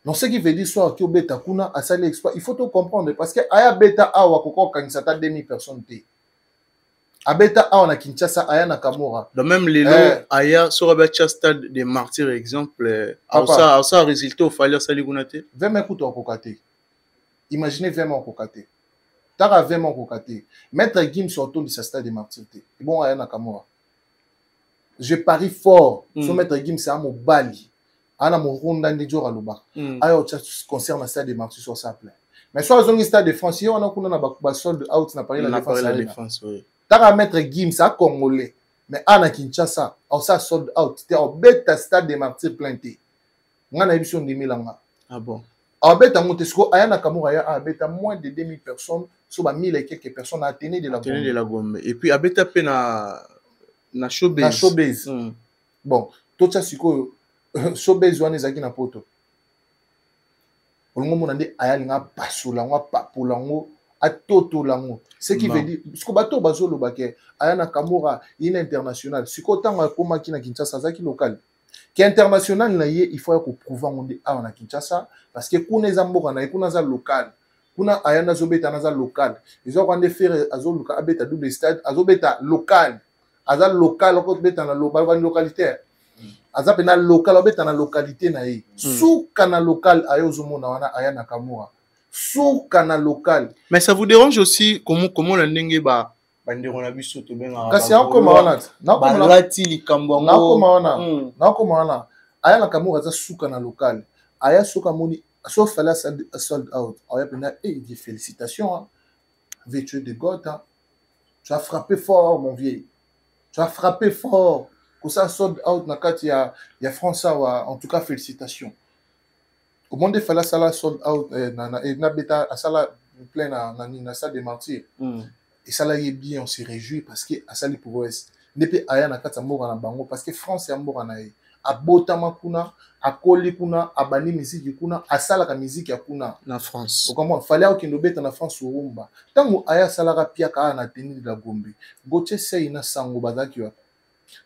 Donc ce qui veut dire soit que beta kuna a sali exploit, il faut tout comprendre parce que aya beta awa koko kanisata 2000 personnes te. Abeta awa na Kinshasa aya na Kamora. Donc même les lots aya sur Abacha Stade des Martyrs exemple ça résultat au fallait sali kunate. 20 mètres au kokate. Imaginez 20 mètres au kokate. Tara 20 mètres au kokate. Maître Gim sortons de sa Stade des Martyrs. Bon aya na Kamora. Je parie fort sur Maître Gim c'est à mon bali. Ana mo ronda ndi jora luba. Ayo concerne le Stade des Martyrs sur sa plaine. Mais soit zone Stade de France, on a kuna na ba sold out na Paris la défense. Oui. Tara Maître Gim ça congolais. Mais ana Kinshasa, on ça sold out. T'es au beta Stade des Martyrs planté. Ngana édition de Milanga. Ah bon. En beta Montesco aya na Kamura ya beta moins de 2000 personnes, sur 1000 et quelques personnes à Téné de la Gombe. Et puis abeta pe na showbiz. Na showbiz. Bon, tout ça siko showbiz wana ezaki na poto. Olongo mona nde aya linga pasula ngo papula ngo atoto lango. Ce qui veut dire siko bato bazolo bake aya na Kamura ina international. Siko tanga koma ki na Kinshasa zaki local. Qui international na ye il faut ko prouver ngonde a na Kinshasa parce que kuna eza mboka na kuna za local. Kuna aya na zobeta na za local. Ils ont rendé faire azoluka abeta double stade azobeta local. Aza local ko beta na local localité. Aza pena local beta na localité na ye. Souka na local ayozomo na wana aya na Kamura. Souka na local. Mais ça vous dérange aussi comment la ndenge ba bandeko na biso to benga kasi akoma wana balati likambo ngo nakoma wana aya na Kamura aza souka na local. Aya souka moni sauf là sold out. Aya pena dit félicitations hein. Vêtu de God hein. Tu as frappé fort mon vieil. Tu as frappé fort. Que ça sold out na kati ya France en tout cas félicitations. Au monde fallait ça la sold out na beta asala plein na Stade des Martyrs. Et ça là est bien on se réjouit parce que asali pour ouest. Depuis aya na kati mboka na bango parce que France ya mboka na ye. Abotama kuna akoli kuna abani musique kuna asala ka musique ya kuna na France. Au comment fallait que beta na France urumba. Tango aya sala ka pia ka na Téné de la Gombe. Goche sei na sango bazaki wa.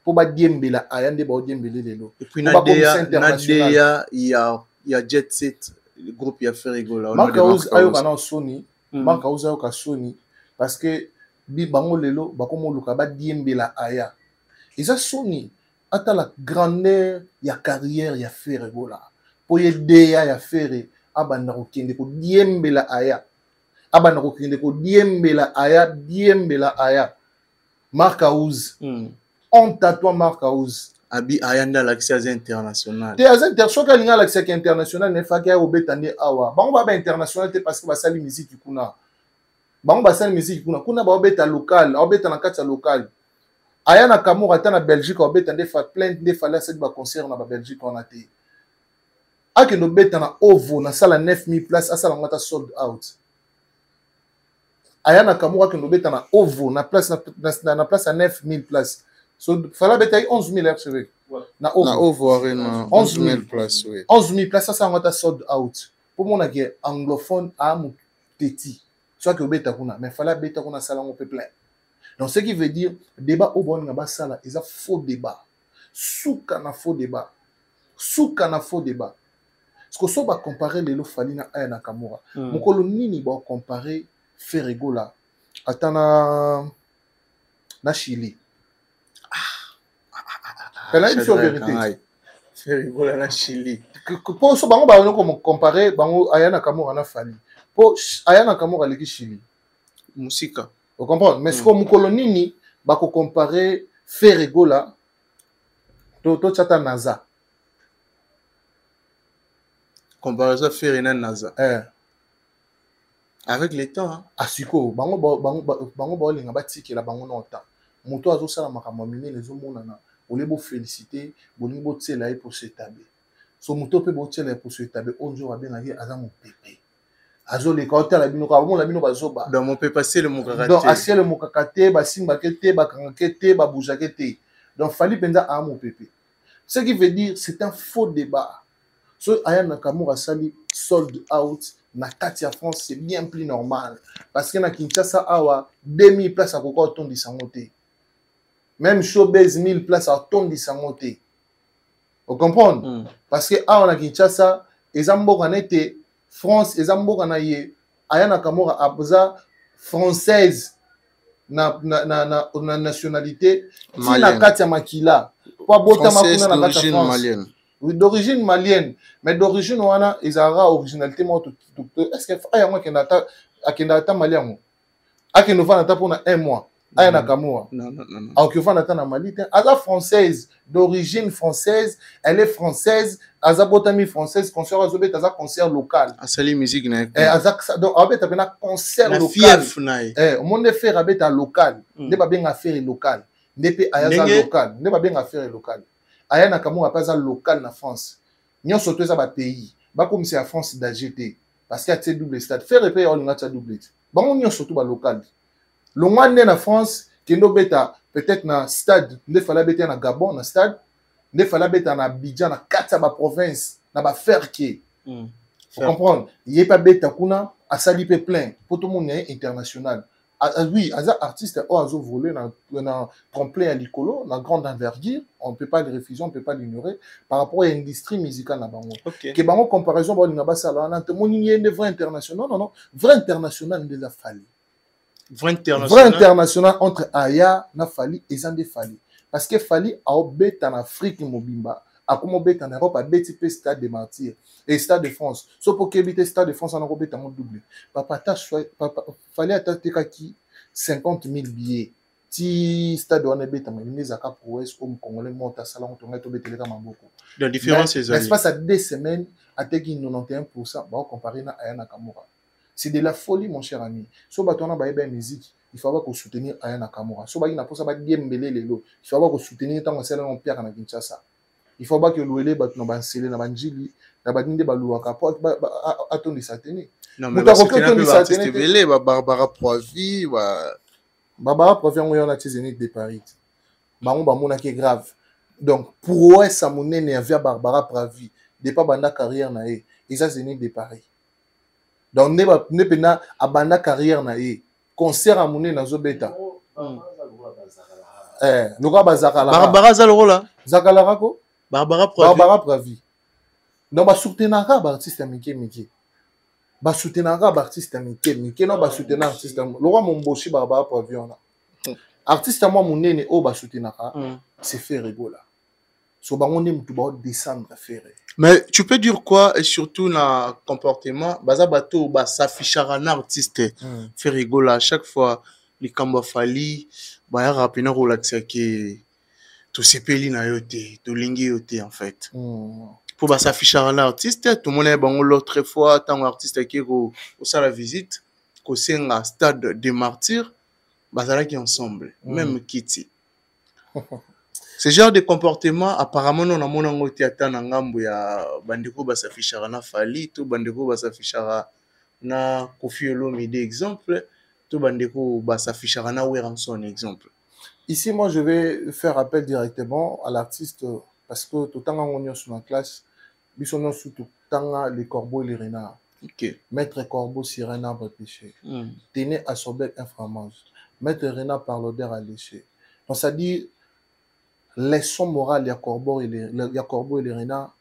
Pour ba diembela aya nde ba diembele lelo. Et puis Nadia il y a Jet Set le groupe ya Ferrigo là. Marc House ayo kana Sony. Marc House ayo ka Sony parce que bi bango lelo ba komo luka ba diembela aya. Isa Sony ata la grandeur ya carrière ya Ferrigo là. Po yede ya Ferre abanda ko kende ko diembela aya. Abanda ko kende ko diembela aya. Marc House. On tatoué Marc House. Abi ayanda l'accès international. Te az international linga l'accès international ne fa ka obetande awa. Bango ba international te parce que ba sali musique kuna. Bango ba sali musique kuna ba obeta local, obeta na kati local. Aya na Kamura ta na Belgique obetande fa plein de fallait cette ba concert na ba Belgique on a té. Ake no beta na Ovo na sala 9000 places asala ngata sold out. Aya na Kamura ke no beta na Ovo na place na place à 9000 places. So, fallait batailler 11 000 RCV. Na Ovo Arena, 11 000 places, oui. 11 000 places, ça va sold out. Pour moi, on a anglophone à mon petit. Soit que beta kuna, mais fallait beta kuna salon au peu plein. Donc, ce qui veut dire, débat au bon naba sala, ils ont faux débat. Souka na faux débat. Souka na faux débat. Parce que si on va comparer les lots Falina à Nakamura, mon colonini va comparer Ferrigo là. Attends na Chili. Elle a une seule vérité. Ferrigo la Chili. Pour ce bango ba on comparer bango aya Nakamura na Fali. Pour aya Nakamura leki Chili. Musika. Vous comprenez? Mais ce que mon colonini va comparer Ferrigo là. To chata Naza. Comparaison Ferrina Naza. Avec les temps hein. Asiko bango ba linga batiki la bango na temps. Moto azo sala makambo mine les omona na. Vous voulez féliciter, vous voulez vous pour se taber. So moto peut vous pour se taber, on joue bien avec Azam Pépé. azo le côté la bino ka bon la bino bazoba donc on peut passer le mokakate donc asier le mokakate ba simba kete ba kankete ba boujakete donc fali penza a mon pépé ce qui veut dire c'est un faux débat so Aya Nakamura sali sold out na Katia France c'est bien plus normal parce que na Kinshasa awa 2000 places à koko ton di sangote même showbiz 1000 places à ton di sangote vous comprenez parce que awa na Kinshasa ezamboka nete France ezamboka na ye Aya Nakamura abuza française na nationalité si na Katia makila kwa bota makuna na Katia France malienne. Oui, d'origine malienne, mais d'origine wana ezara originalité mo est-ce que aya moi akenda malien akeno va nata pour 1 mois Aya Nakamura non ok va nata na Mali aza française d'origine française elle est française aza botami française concert azobet aza concert local asali musique na aza donc abet apena concert na local fief na au monde faire abet local ne ba benga faire local ne pe aya local ne ba benga faire local Aya Nakamura pas local na France. Nyon surtout ça ba pays. Ba comme c'est à France d'AGT parce qu'il y a ces double stade. Faire repérer on a ça double. Ba on nyon surtout ba local. Le mois né na France kendo beta peut-être na stade, ne fallait beta na Gabon na stade, ne fallait beta na Abidjan na kata ba province na ba faire qui. Vous comprenez? Il y a pas beta kuna a sali pe plein pour tout le monde international. Oui, as artiste oiseau volé dans complet à l'icolo, dans grande envergure, on ne peut pas le refuser, on ne peut pas l'ignorer par rapport à l'industrie musicale na bango. Que bango comparaison ba linga basala na te moni ne vrai international non vrai international de la Fali. Vrai international entre Aya na Fali et Zande Fali parce que Fali a obet en Afrique mobimba a comme obet en Europe a beti pe stade de Martyrs et stade de France so pour que beti stade de France en obet en double papa tâche Fali attaquer qui 50 000 billets ti stade on ebet en les aka prouesse comme congolais monta salon to mettre obet les mamboko la différence c'est l'espace à 2 semaines atteint 91% ba comparer na Aya Nakamura. C'est de la folie, mon cher ami. Si on a musique, il faut avoir soutenir Aya Nakamura. Si on a il faut avoir soutenir tant que on perd en Kinshasa. Il faut avoir que l'ouélé bat no bansele na banjili na badinde baluaka pour attendre ça tenir. Non mais c'est que artiste belé Barbara Provi Barbara Provi on a Zénith de Paris. Bango bamona qui est grave. Donc pour eux ça monnaie ne via Barbara Provi de pas banda carrière na e. Et ça Zénith de Paris. Donc ne pena abanda carrière na e concert à mouné na zobeta loka bazakala Barbara Zalrola zakala rako Barbara Pravi donc ba soutenaka ba artiste mike ba soutenaka ba artiste mike non ba soutenaka artiste loka momboshi Barbara Pravi ona artiste moi munene o ba soutenaka c'est fait rigola so bango ne mutu ba descendre faire. Mais tu peux dire quoi et surtout dans le comportement baza bato ba s'affichera un artiste fait rigoler à chaque fois les kamba fali ba ya rapina relaxer que tout ces peli na yote to lingi yote en fait pour ba s'affichera un artiste tout le monde bango l'autre fois tant artiste qui au ça la visite ko senga stade des martyrs bazala qui ensemble même Kitty. Ce genre de comportement, apparemment, on a mon angoté à Tanangambo ya bandeko basafichara na Fali, tout bandeko basafichara na Kofi Olomide exemple, tout bandeko basafichara na Weranson exemple. Ici, moi, je vais faire appel directement à l'artiste parce que tout le temps on est sur la classe, ils sont sous tout le temps les corbeaux et les renards. Maître corbeau sur un arbre péché. Tenez à son bec inframange. Maître renard par l'odeur alléchée. Donc ça dit leçon morale, il y a corbeau et les renards.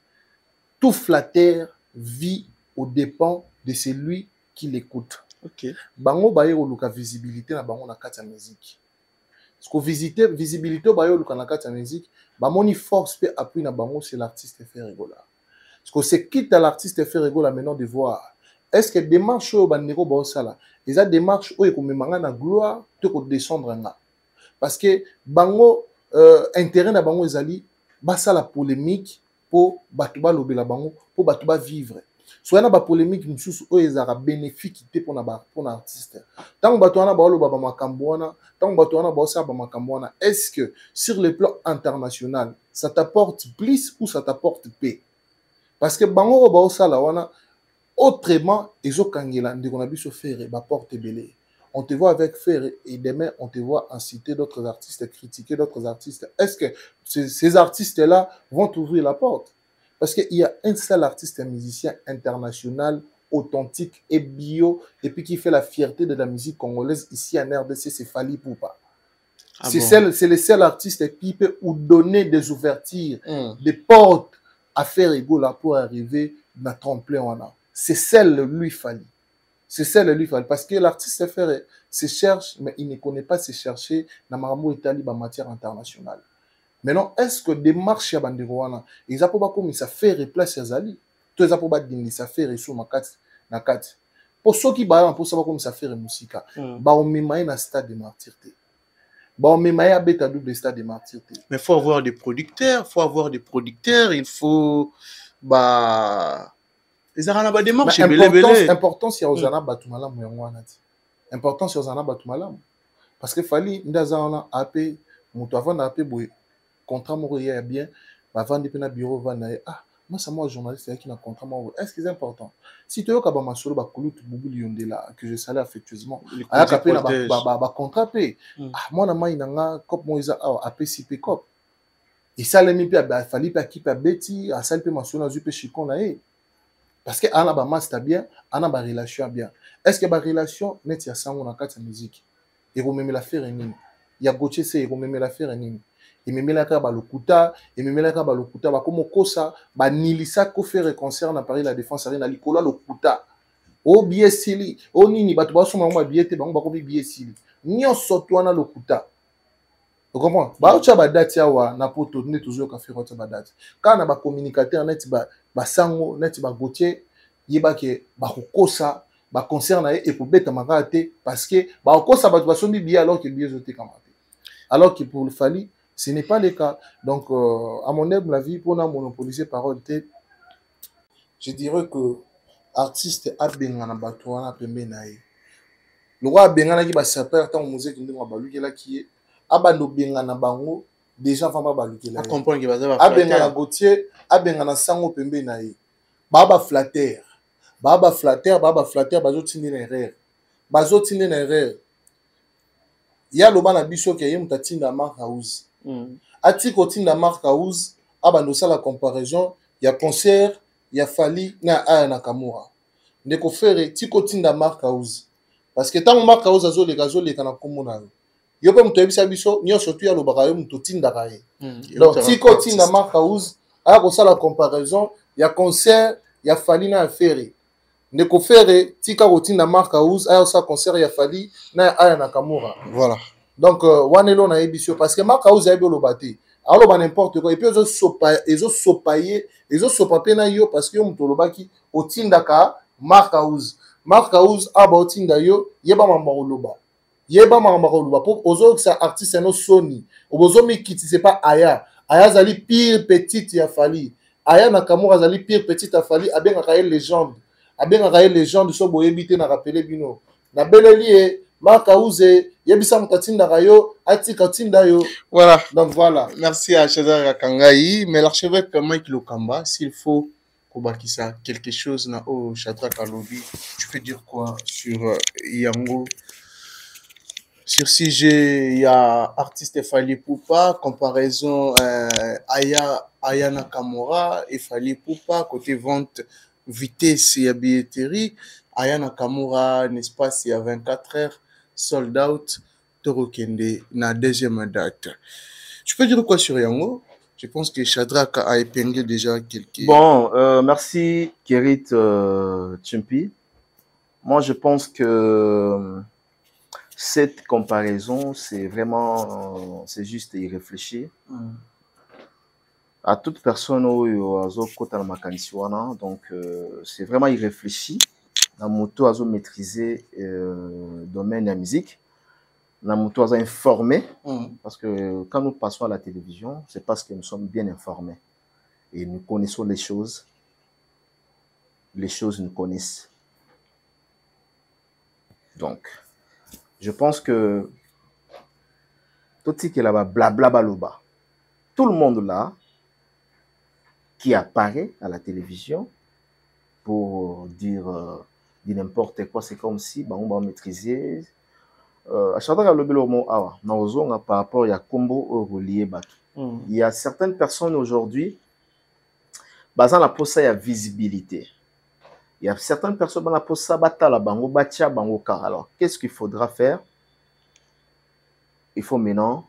Tout flatteur vit aux dépens de celui qui l'écoute. Bango baye oluka visibilité na bango na kati ya musique. Parce que visibilité baye oluka na kati ya musique, ba moni force pe appui na bango c'est l'artiste fait rigola. Parce que c'est quitte à l'artiste fait rigola maintenant de voir est-ce que démarche au bandeko ba osala, les démarches o ekomemanga na gloire te ko descendre nga. Parce que bango intérêt na bango ezali basa la polémique pour batuba lobela bango pour batuba vivre soit na ba polémique misusu o ezara bénéfique te pour na artiste tant batu wana ba loba ba makambo wana tant batu wana ba osa ba makambo wana est-ce que sur le plan international ça t'apporte plus ou ça t'apporte peu parce que bango ba osala wana Autrement, ils ont faire porte belé. On te voit avec faire et demain, on te voit inciter d'autres artistes, critiquer d'autres artistes. Est-ce que ces artistes-là vont t'ouvrir la porte? Parce qu'il y a un seul artiste, un musicien international, authentique et bio, et puis qui fait la fierté de la musique congolaise ici en RDC, c'est Fally Ipupa. Ah c'est le seul artiste qui peut vous donner des ouvertures, des portes à faire égola pour arriver dans le tremplin. C'est celle lui Fally. C'est celle lui Fally. Parce que l'artiste se cherche, mais il ne connaît pas se chercher dans Maramou Italie en matière internationale. Maintenant, est-ce que des marchés à Banderouana, ils n'ont pas comme ça faire place à Zali? Tous les apôtres d'Indy, ça fait sur ma carte. Pour ceux qui baillent, pour savoir comment ça fait la musique, bah on met dans le stade de martyreté. Bah on met à bêta double stade de martyreté. Mais il faut avoir des producteurs, il faut bah les arana ba démarche belé. Importance ya ozana batumala muyangwana ti. Importance ya ozana batumala. Parce que Fally ndaza ona AP muto avant AP boy contrat moko ya bien, ba vendre pe na bureau vana ah moi c'est moi journaliste qui na contrat moko. Est-ce que c'est important? Si tu yoka ba masolo ba kulutu buguli yondela que je salue affectueusement. Aya pe na ba contrat pe. Ah moi na mai nanga cop moiza AP CP cop. Et ça les mi pe ba Fally pe ki pe beti, a sale pe masolo na zu pe chikon na e. Parce que ana ba master bien, ana ba relation bien. Est-ce que ba relation net ya sango na kati musique? Et vous même la faire nini? Ya Gauthier c'est vous même la faire nini? Et même la ka ba lokuta, ba komo kosa, ba nilisa ko faire concert na Paris la Défense Arena likola lokuta. O biesili, o nini ba to ba soma ma biete ba ko bi biesili. Nyonso to na lokuta. Vous comprenez? Ba ucha ba date yawa na poto ne toujours ka faire ba date. Quand na ba communicateur net ba sango net ba Gauthier yeba ke ba kosa ba concert na e pour beta makate parce que ba kosa ba sombi bien alors que bien zoté kamate. Alors que pour le Fally, ce n'est pas le cas. Donc à mon humble avis pour na monopoliser parole je dirais que artiste a bengana bato wana pembe na ye. Le roi bengana ki ba sapeur tant musique ndinga balukela ki e abando bengana bango déjà vamba balukela. On comprend que baza ba abengana Gauthier, abengana sango pembe na ye. Baba flatter, bazo tindi na erreur. Bazo tindi na erreur. Ya loba na biso ke ye mutatinda Mark House. Ati ko tinda Mark House, abando sa la comparaison, ya concert, ya Fally na Aya Nakamura. Ndeko fere ti ko tinda Mark House. Parce que tant Mark House azo le kana komona. Yo pe muto ebisa biso, nyo surtout ya lobaka yo muto tinda kaye. Donc ti ko tinda Mark House, aya ko sa la comparaison, ya concert, ya Fally na affaire. Ndeko fere tika kotinda Mark House aya sa concert ya Fally na Aya Nakamura. Voilà. Donc wanelo na ebisio parce que Mark House ya belo bate. Alors ba n'importe quoi et puis ezo sopape na yo parce que yo muto lobaki otinda ka Mark House. Mark House aba otinda yo yeba mamba koloba. Yeba mamba koloba pour ozo sa artiste no Sony. Obozo mi kiti c'est pas Aya. Aya zali pire petite ya Fally. Aya Nakamura zali pire petite ya Fally abenga ka légende. Abenga les gens de so boyebité na rappeler bino na beleli Mark House yebisa mutatinda rayo atika tinda yo. Voilà, donc voilà, merci à Chazara Kangai mais l'archevêque Mike Lokamba s'il faut kobakisa quelque chose na o Chadra Kalobi tu peux dire quoi sur Yango sur sujet il y a artiste Fally Ipupa comparaison Aya Nakamura et Fally Ipupa côté vente vitesse et billetterie, Aya Nakamura, n'est-ce pas, c'est à 24 heures, sold out, Torokende, na deuxième date. Tu peux dire quoi sur Yango? Je pense que Shadrach a épinglé déjà quelques... Bon, merci Kérit Tchumpi. Moi, je pense que cette comparaison, c'est vraiment, c'est juste y réfléchir. À toute personne donc c'est vraiment y réfléchir. La moto a maîtriser le domaine de la musique. La moto a informé parce que quand nous passons à la télévision, c'est parce que nous sommes bien informés et nous connaissons les choses. Les choses nous connaissent. Donc, je pense que tout ce qui est là-bas, blabla baloba, tout le monde là qui apparaît à la télévision pour dire n'importe quoi. C'est comme si on va maîtriser. À chaque fois que par rapport à combo relié, il y a certaines personnes aujourd'hui, basant la poste, il y a visibilité. Il y a certaines personnes qui ont la poste, alors, qu'est-ce qu'il faudra faire? Il faut maintenant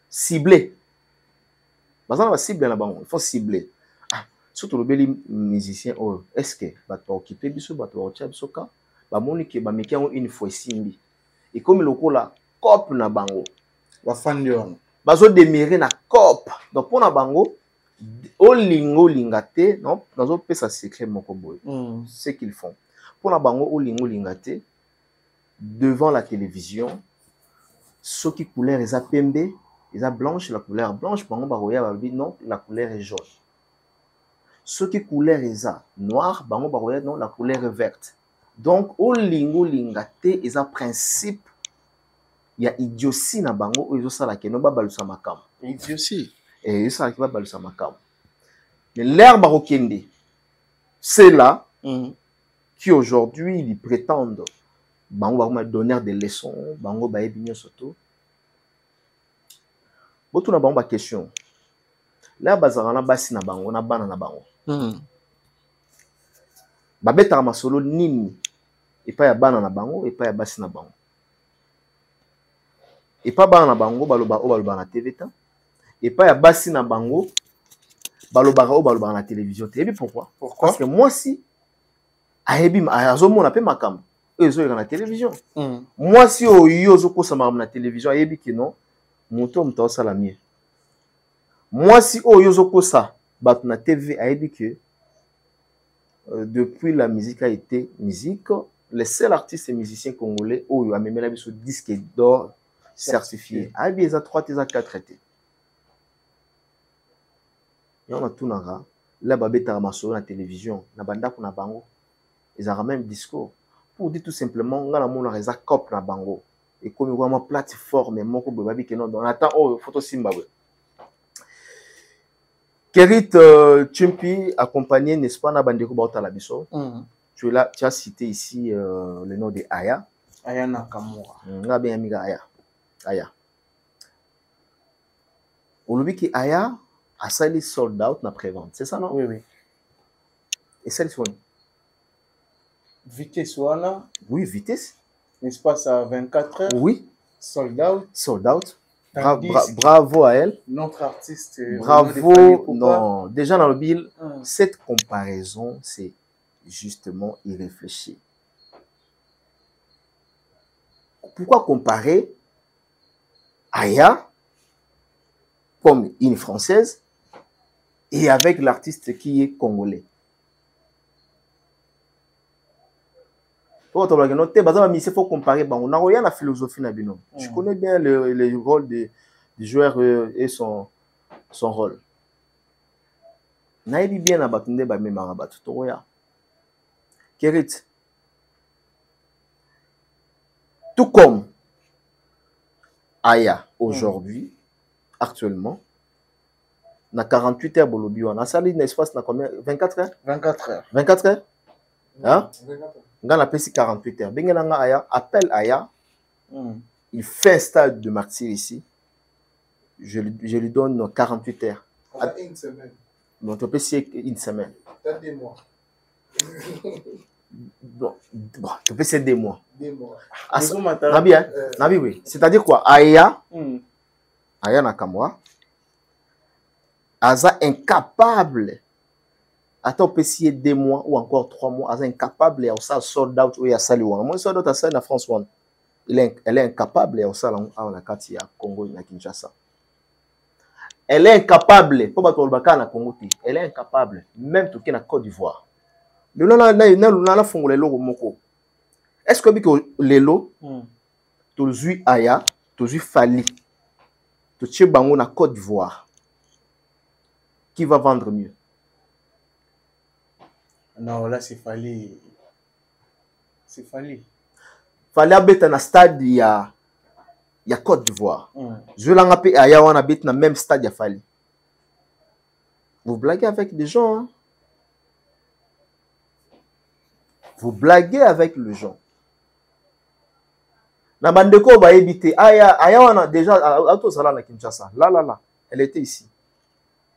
cibler. Il faut cibler. Surtout les musiciens, est-ce que va occuper biso, va occuper biso ka, va monique, va mettre une fois simbi. Et comme le coup là, cop na bango, va fandion. Bazo démirer na cop. Donc pour na bango, olingo lingate, non, dans un peu ça secret mon koboy. Ce qu'ils font. Pour na bango olingo lingate devant la télévision, ce qui couleur est pembe, est blanche, la couleur blanche, bango baroya va dire non, la couleur est jaune. Ce qui couleur est noir, bango baroya non, la couleur est verte. Donc olingo lingate est un principe. Il y a idiotie na bango ou ça la keno ba balusa makam. Idiotie. Et ça qui va balusa makam. Mais l'herbe barokende, c'est là qui aujourd'hui ils prétendent bango va donner des leçons, bango ba ebinyo soto. Botu na bango ba question. Là bazarana basi na bango na bana na bango. Babeta masolo nini et pas ya bana na bango et pas ya basi na bango. Et pas bana na bango baloba na TV ta. Et pas ya basi na bango baloba na télévision. Tu sais pourquoi? Parce que moi si ayebi azomona pe makambo ezo na télévision. Moi si oyo zo kosa na télévision ayebi que non moto mto sala mieux. Moi si oyo zo kosa bat na TV ayebi que depuis la musique a été musique, les seuls artistes et musiciens congolais oyo a même la biso disque d'or certifié. Ayebi eza 3 eza 4 été. Et on a tout nara là babeta masolo na télévision na bandako na bango. Ils ont même discours pour dire tout simplement on a la mona reza cop na bango et comme on voit ma plateforme moko babi que non on attend oh photo Zimbabwe. Kerit Chimpi accompagné n'est-ce pas na bandeko ba la biso. Tu as cité ici le nom de Aya Nakamura. Nga bien amiga Aya. Olobi ki Aya a sali sold out na prévente, c'est ça non? Oui. Et celle son Vitesse wana. Oui, vitesse. L'espace à 24 heures. Oui. Sold out. Sold out. Bravo à elle. Notre artiste. Bravo. Non, déjà dans le bill, cette comparaison, c'est justement irréfléchi. Pourquoi comparer Aya comme une Française et avec l'artiste qui est congolais? Il faut comparer. On a rien à la philosophie. Je connais bien le rôle du joueur et son rôle. Naïbi bien à Batunde Bamemarabat. Kerit. Tout comme Aya aujourd'hui, actuellement, na 48 heures Bolobi, on a sali l'espace na combien? 24 heures? 24 heures. 24 heures? Hein? Dans la PC 48 heures. Bengelanga Aya, appelle Aya. Il fait un stade de martyr ici. Je lui donne 48 heures. On a une semaine. Donc, tu peux essayer une semaine. Peut-être 2 mois. Bon, tu peux essayer 2 mois. 2 mois. Nabi, hein? Nabi, oui. C'est-à-dire quoi? Aya Nakamura, Aza incapable. Attends, on peut essayer 2 mois ou encore 3 mois. Aza incapable. Il ça sold out ou il y a sali wana. Moi, sold out à ça na France one. Elle est incapable. Il y a ça na kati ya Congo na Kinshasa. Elle est incapable. Pour battre le baka na Congo ti. Elle est incapable. Même tout qui na Côte d'Ivoire. Le nom na fongo le logo moko. Est-ce que biko lelo to zui Aya, to zui Fali, to tche bango na Côte d'Ivoire. Qui va vendre mieux? Non, là c'est Fali. C'est Fali. Fali abeta na stade ya Côte d'Ivoire. Je vais l'engaper Aya wana beta na même stade ya Fali. Vous blaguez avec des gens, hein? Vous blaguez avec le gens. Na bandeko ba éviter. Aya wana déjà à tout ça là na Kinshasa. Là. Elle était ici.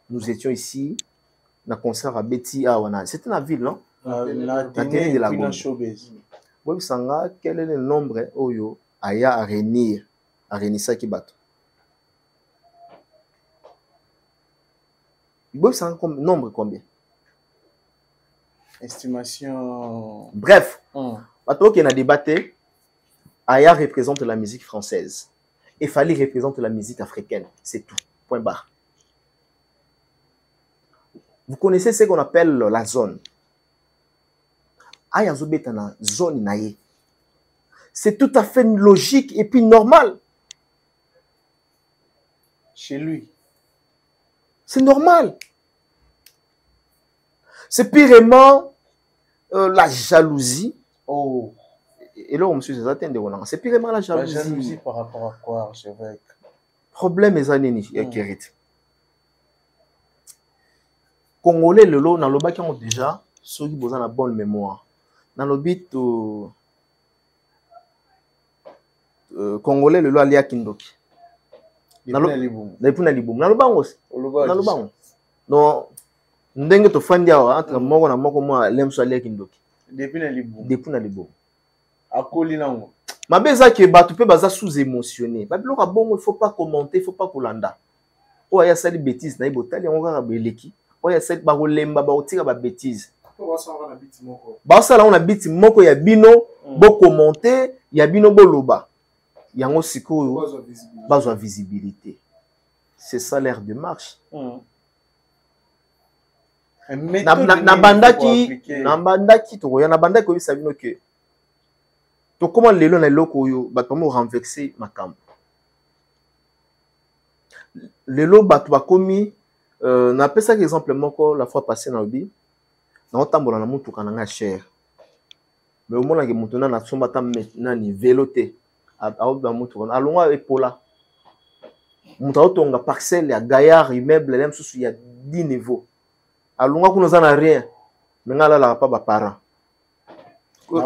Nous étions ici. Na concert à Betty Awana. C'était la ville, non? La télé de la Gombe. Oui, sanga quel est le nombre oyo aya à réunir ça qui bat. Oui, sanga nombre combien? Estimation. Bref, bato qui na débatté, aya représente la musique française. Et Fally représente la musique africaine. C'est tout. Point barre. Vous connaissez ce qu'on appelle la zone. Aya zobeta na zone naye. C'est tout à fait logique et puis normal. Chez lui. C'est normal. C'est purement la jalousie. Oh. Et là, monsieur, c'est purement la jalousie. La jalousie par rapport à quoi, archevêque? Problème est annéni, Kérit. Congolais, le lot, dans le bas qui ont déjà, ceux qui ont une bonne mémoire. Dans le bit, Congolais, le lot, alia Kindoki. Dans le bas aussi. Dans le bas. Non, ndenge to fandi awa entre moko na moko moi lemso alia Kindoki. Depuis na libu. Depuis na libu. Akoli nango. Mabeza ke batu pe baza sous-émotionné. Babilo ka bongo, il faut pas commenter, il faut pas kolanda. O ya sali bêtise na ibotali yango kaka beleki. O ya sali ba kolemba ba otika ba bêtise. Ba sala on a biti moko ya bino bo commenter, ya bino bo loba. Yango sikoyo bazwa visibilité. C'est ça l'air de marche. Na bandaki to ya na bandaki ko sabino ke to comment lelo na loko yo ba comment renverser makambo. Lelo batu ba komi na pesa exemple moko la fois passée na obi na otambola na mutu kananga cher. Mais au moins que mutu na somba tam na ni véloté a ba mutu na alonga epola. Mutu otonga parcelle ya gaillard immeuble même sous il y a 10 niveaux. Alonga kuno za na rien. Mais ngala la pas ba parent. Oui,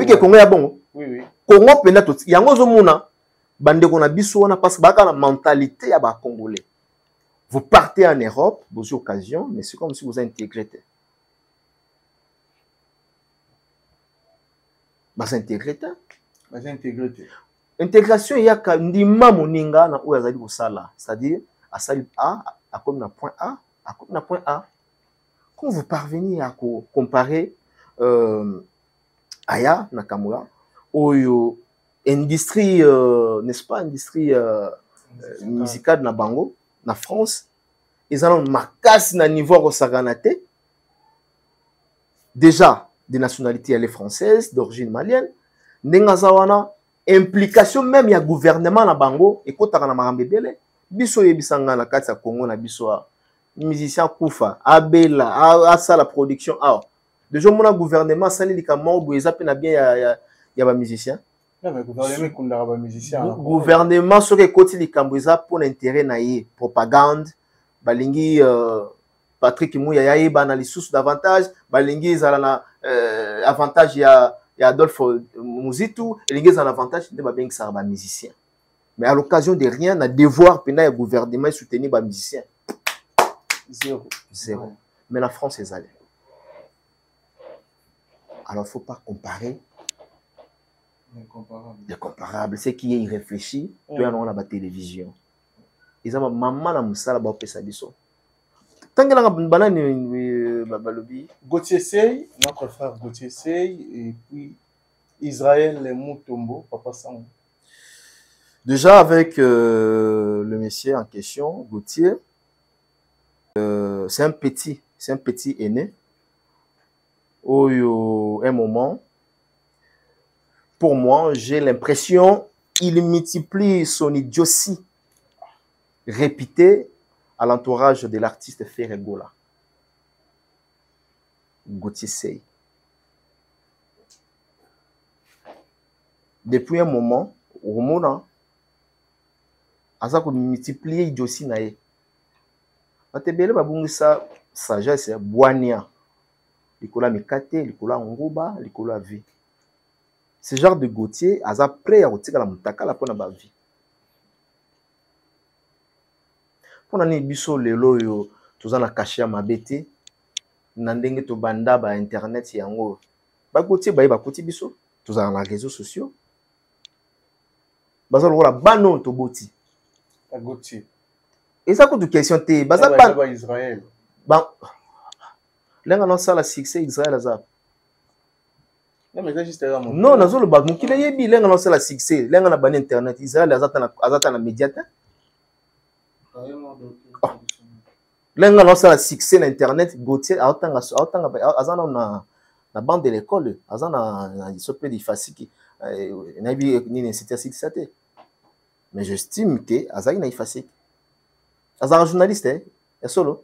que Congo ya bongo. Oui. Congo pena to yango zo muna bande ko na biso wana parce que baka la mentalité ya ba congolais. Vous partez en Europe, vos occasions, mais c'est comme si vous intégrez. Bas intégré. Intégration il y a ka ndima moninga na oyo azali ko sala, c'est-à-dire à sali A à comme na point A, à comme na point A. Quand vous parvenez à comparer Aya Nakamura, oyo industrie, n'est-ce pas, industrie musicale na Bango, na France, ils ont makasi na niveau rosaganate. Déjà, des nationalités elle est française, d'origine malienne. Nengazawana, implication même ya gouvernement na Bango, et kotaka na marambebele, biso yebisanga na kati ya Congo na biso musicien Koufa, Abela, Asa la production. Déjà, mon gouvernement, ça les camons, vous avez bien, il y a des musiciens. Non, mais gouvernement, musicien. Gouvernement, sur les côtés des Cambouisa pour l'intérêt naïe, propagande, balingi, Patrick Mouya, yaï, banali sous davantage, balingi, zalana, avantage, il y a Adolphe Mouzitou, et les en avantage, il y a bien que ça va musicien. Mais à l'occasion de rien, à devoir, le gouvernement soutenir les musiciens. Zéro. Ouais. Mais la France est allée. Alors, il ne faut pas comparer les comparables. C'est qui est irréfléchi, tu as la télévision. Ils ont maman la moussala ba opesa biso. Tangela banane balobi. Gauthier Sey, notre frère Gauthier Sey, et puis Israël Moutombo, papa Sang. Déjà avec le monsieur en question, Gauthier, c'est un petit aîné. Un moment, pour moi, j'ai l'impression qu'il multiplie son idiotie répétée à l'entourage de l'artiste Ferregola. Gauthier Sey. Depuis un moment, au moment, il a multiplié l'idiotie. Il a sagesse, boania. likolo mikate, likolo ngoba, likolo vie. Ce genre de Gauthier, aza prêt à retirer la mutaka la pona ba vie. Pona ni biso lelo yo tozana cacher ma bête na ndenge to banda ba internet yango. Ba Gauthier ba koti biso, tozana na réseaux sociaux. Baza lokola bano to boti. Ba Gauthier. Et ça coûte question te, baza ba Israël. Ba lenga non ça la succès Israël aza. Non, mais c'est juste là. Non, nazo le bag mukile yebi lenga non ça la succès, lenga na ban internet Israël azata na médiata. Lenga non ça la succès na internet Gauthier aotanga azana na bande de l'école, azana na sopé di fasiki na bi ni c'était succès. Mais j'estime que azaki na fasiki. Azara journaliste et solo.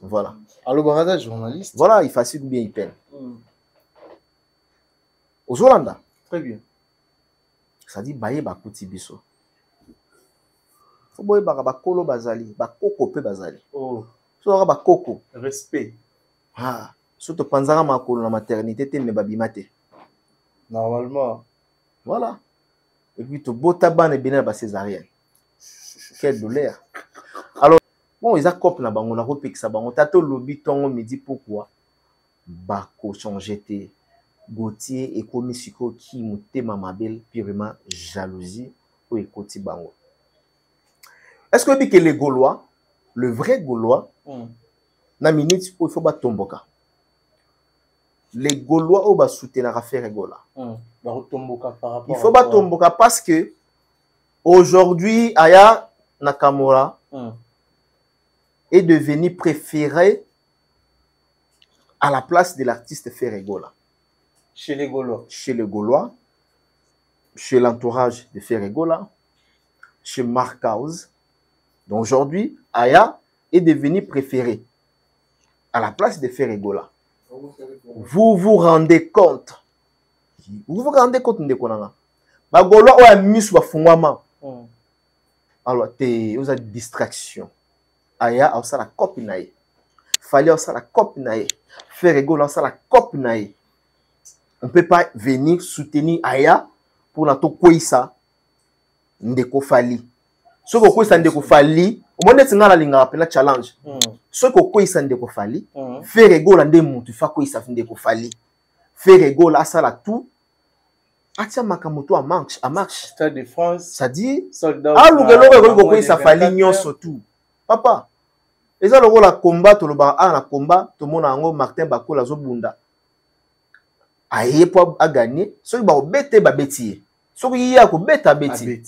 Voilà. Alors, Barada, journaliste. Voilà, il facile ou bien il peine. Aux Hollanda. Très bien. Ça dit, baye bakuti biso. Faut boye bakolo bazali, bakoko pe bazali. Oh. So bakoko. Respect. Ah, surtout panzara makolo na maternité te me babimate. Normalement. Voilà. Et puis to botabane bina ba césarienne. Quelle douleur. Alors, bon, ils accopent na bango na repekisa bango tato lobi tongo midi pourquoi bako changer te Gauthier et komi siko ki mutema mabel purement jalousie ou ekoti bango. Est-ce que les Gaulois, le vrai Gaulois, na minute où il faut ba tomboka. Les Gaulois au ba soutenir affaire Gola. Il faut ba tomboka parce que aujourd'hui Aya Nakamura est devenu préféré à la place de l'artiste Ferregola. Chez les Gaulois. Chez les Gaulois, chez l'entourage de Ferregola, chez Markhaus. Donc aujourd'hui, Aya est devenu préféré à la place de Ferregola. Vous vous rendez compte? Vous vous rendez compte de quoi? Les Gaulois ont mis sur le alors, vous avez distraction. Aya a aussi la copine. Fallait aussi la copine. Ferregola aussi la copine. On ne peut pas venir soutenir Aya pour la tokoisa ndeko fali. Ce que koisa ndeko fali, au moins c'est la linga appelle challenge. Ce que koisa ndeko fali, Ferregola ndé mutu fa koisa ndeko fali. Ferregola ça la tout. Atia makamoto a marche. Stade de France. Ça dit soldat. Ah lugelo koisa fali nyonso tout. Papa. Eza logo la combat to loba na combat to mona ngo Martin Bakola zo bunda. Aye po a gagner, soki ba obete ba betier. Soki ya ko beta betier.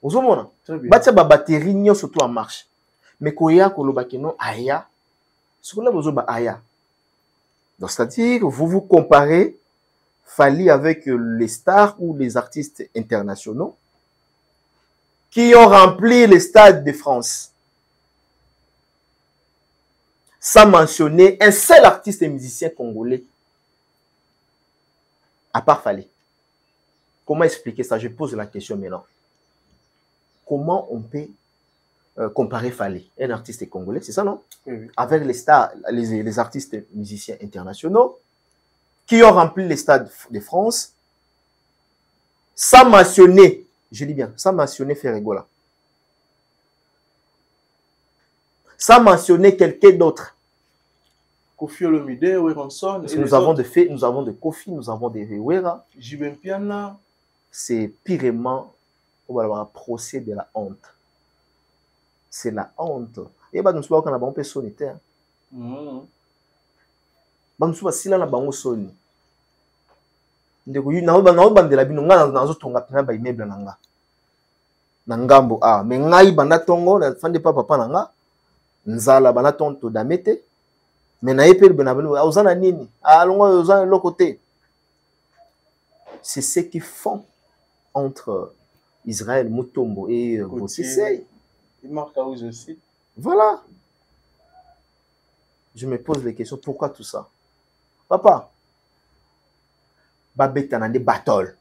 Ozo mona. Batia ba batterie nyonso tout en marche. Mais ko ya ko loba keno aya. Soki la bozo ba aya. Donc c'est-à-dire vous comparez Fali avec les stars ou les artistes internationaux qui ont rempli les stades de France. Sans mentionner un seul artiste et musicien congolais. À part Fali. Comment expliquer ça? Je pose la question maintenant. Comment on peut comparer Fali, un artiste congolais, c'est ça, non? Oui. Avec les stars, les artistes et musiciens internationaux qui ont rempli les stades de France, sans mentionner, je dis bien, sans mentionner Ferregola. Sans mentionner quelqu'un d'autre. Kofi Olomide, Weronson. Nous avons de fait, nous avons de Kofi, nous avons de Wera. Jibem Piana. C'est pirement, on va avoir un procès de la honte. C'est la honte. Et bah nous sommes pas on peut sonner. Bah nous sommes si là na bango soni. Ndeko yu na bandela bino nga nazo tonga pena ba immeuble nanga. Na ngambo ah mais ngai banda tongo na fande papa nanga. Nzala bana tonto damete. Mais na epel benabelo ozana nini? Ah longo ozana l'autre côté. C'est ce qu'ils font entre Israël Mutombo et Gauthier. Il marque à vous aussi. Voilà. Je me pose les questions. Pourquoi tout ça? Papa, babeta na des battle.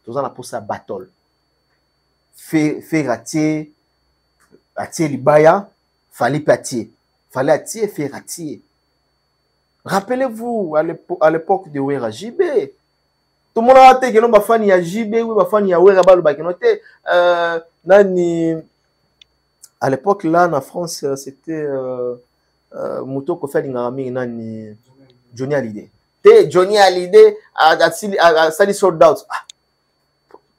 Tous on a pour ça battle. Faire ratier, libaya, fallait pâtier. Fallait attirer, faire ratier. Rappelez-vous, à l'époque de Wera JB, tout le monde a dit que nous avons fait JB, oui, nous avons fait Wera. À l'époque, là, en France, c'était Mouto Kofel Nani Johnny Hallyday. Johnny Hallyday a Sally Sold Out.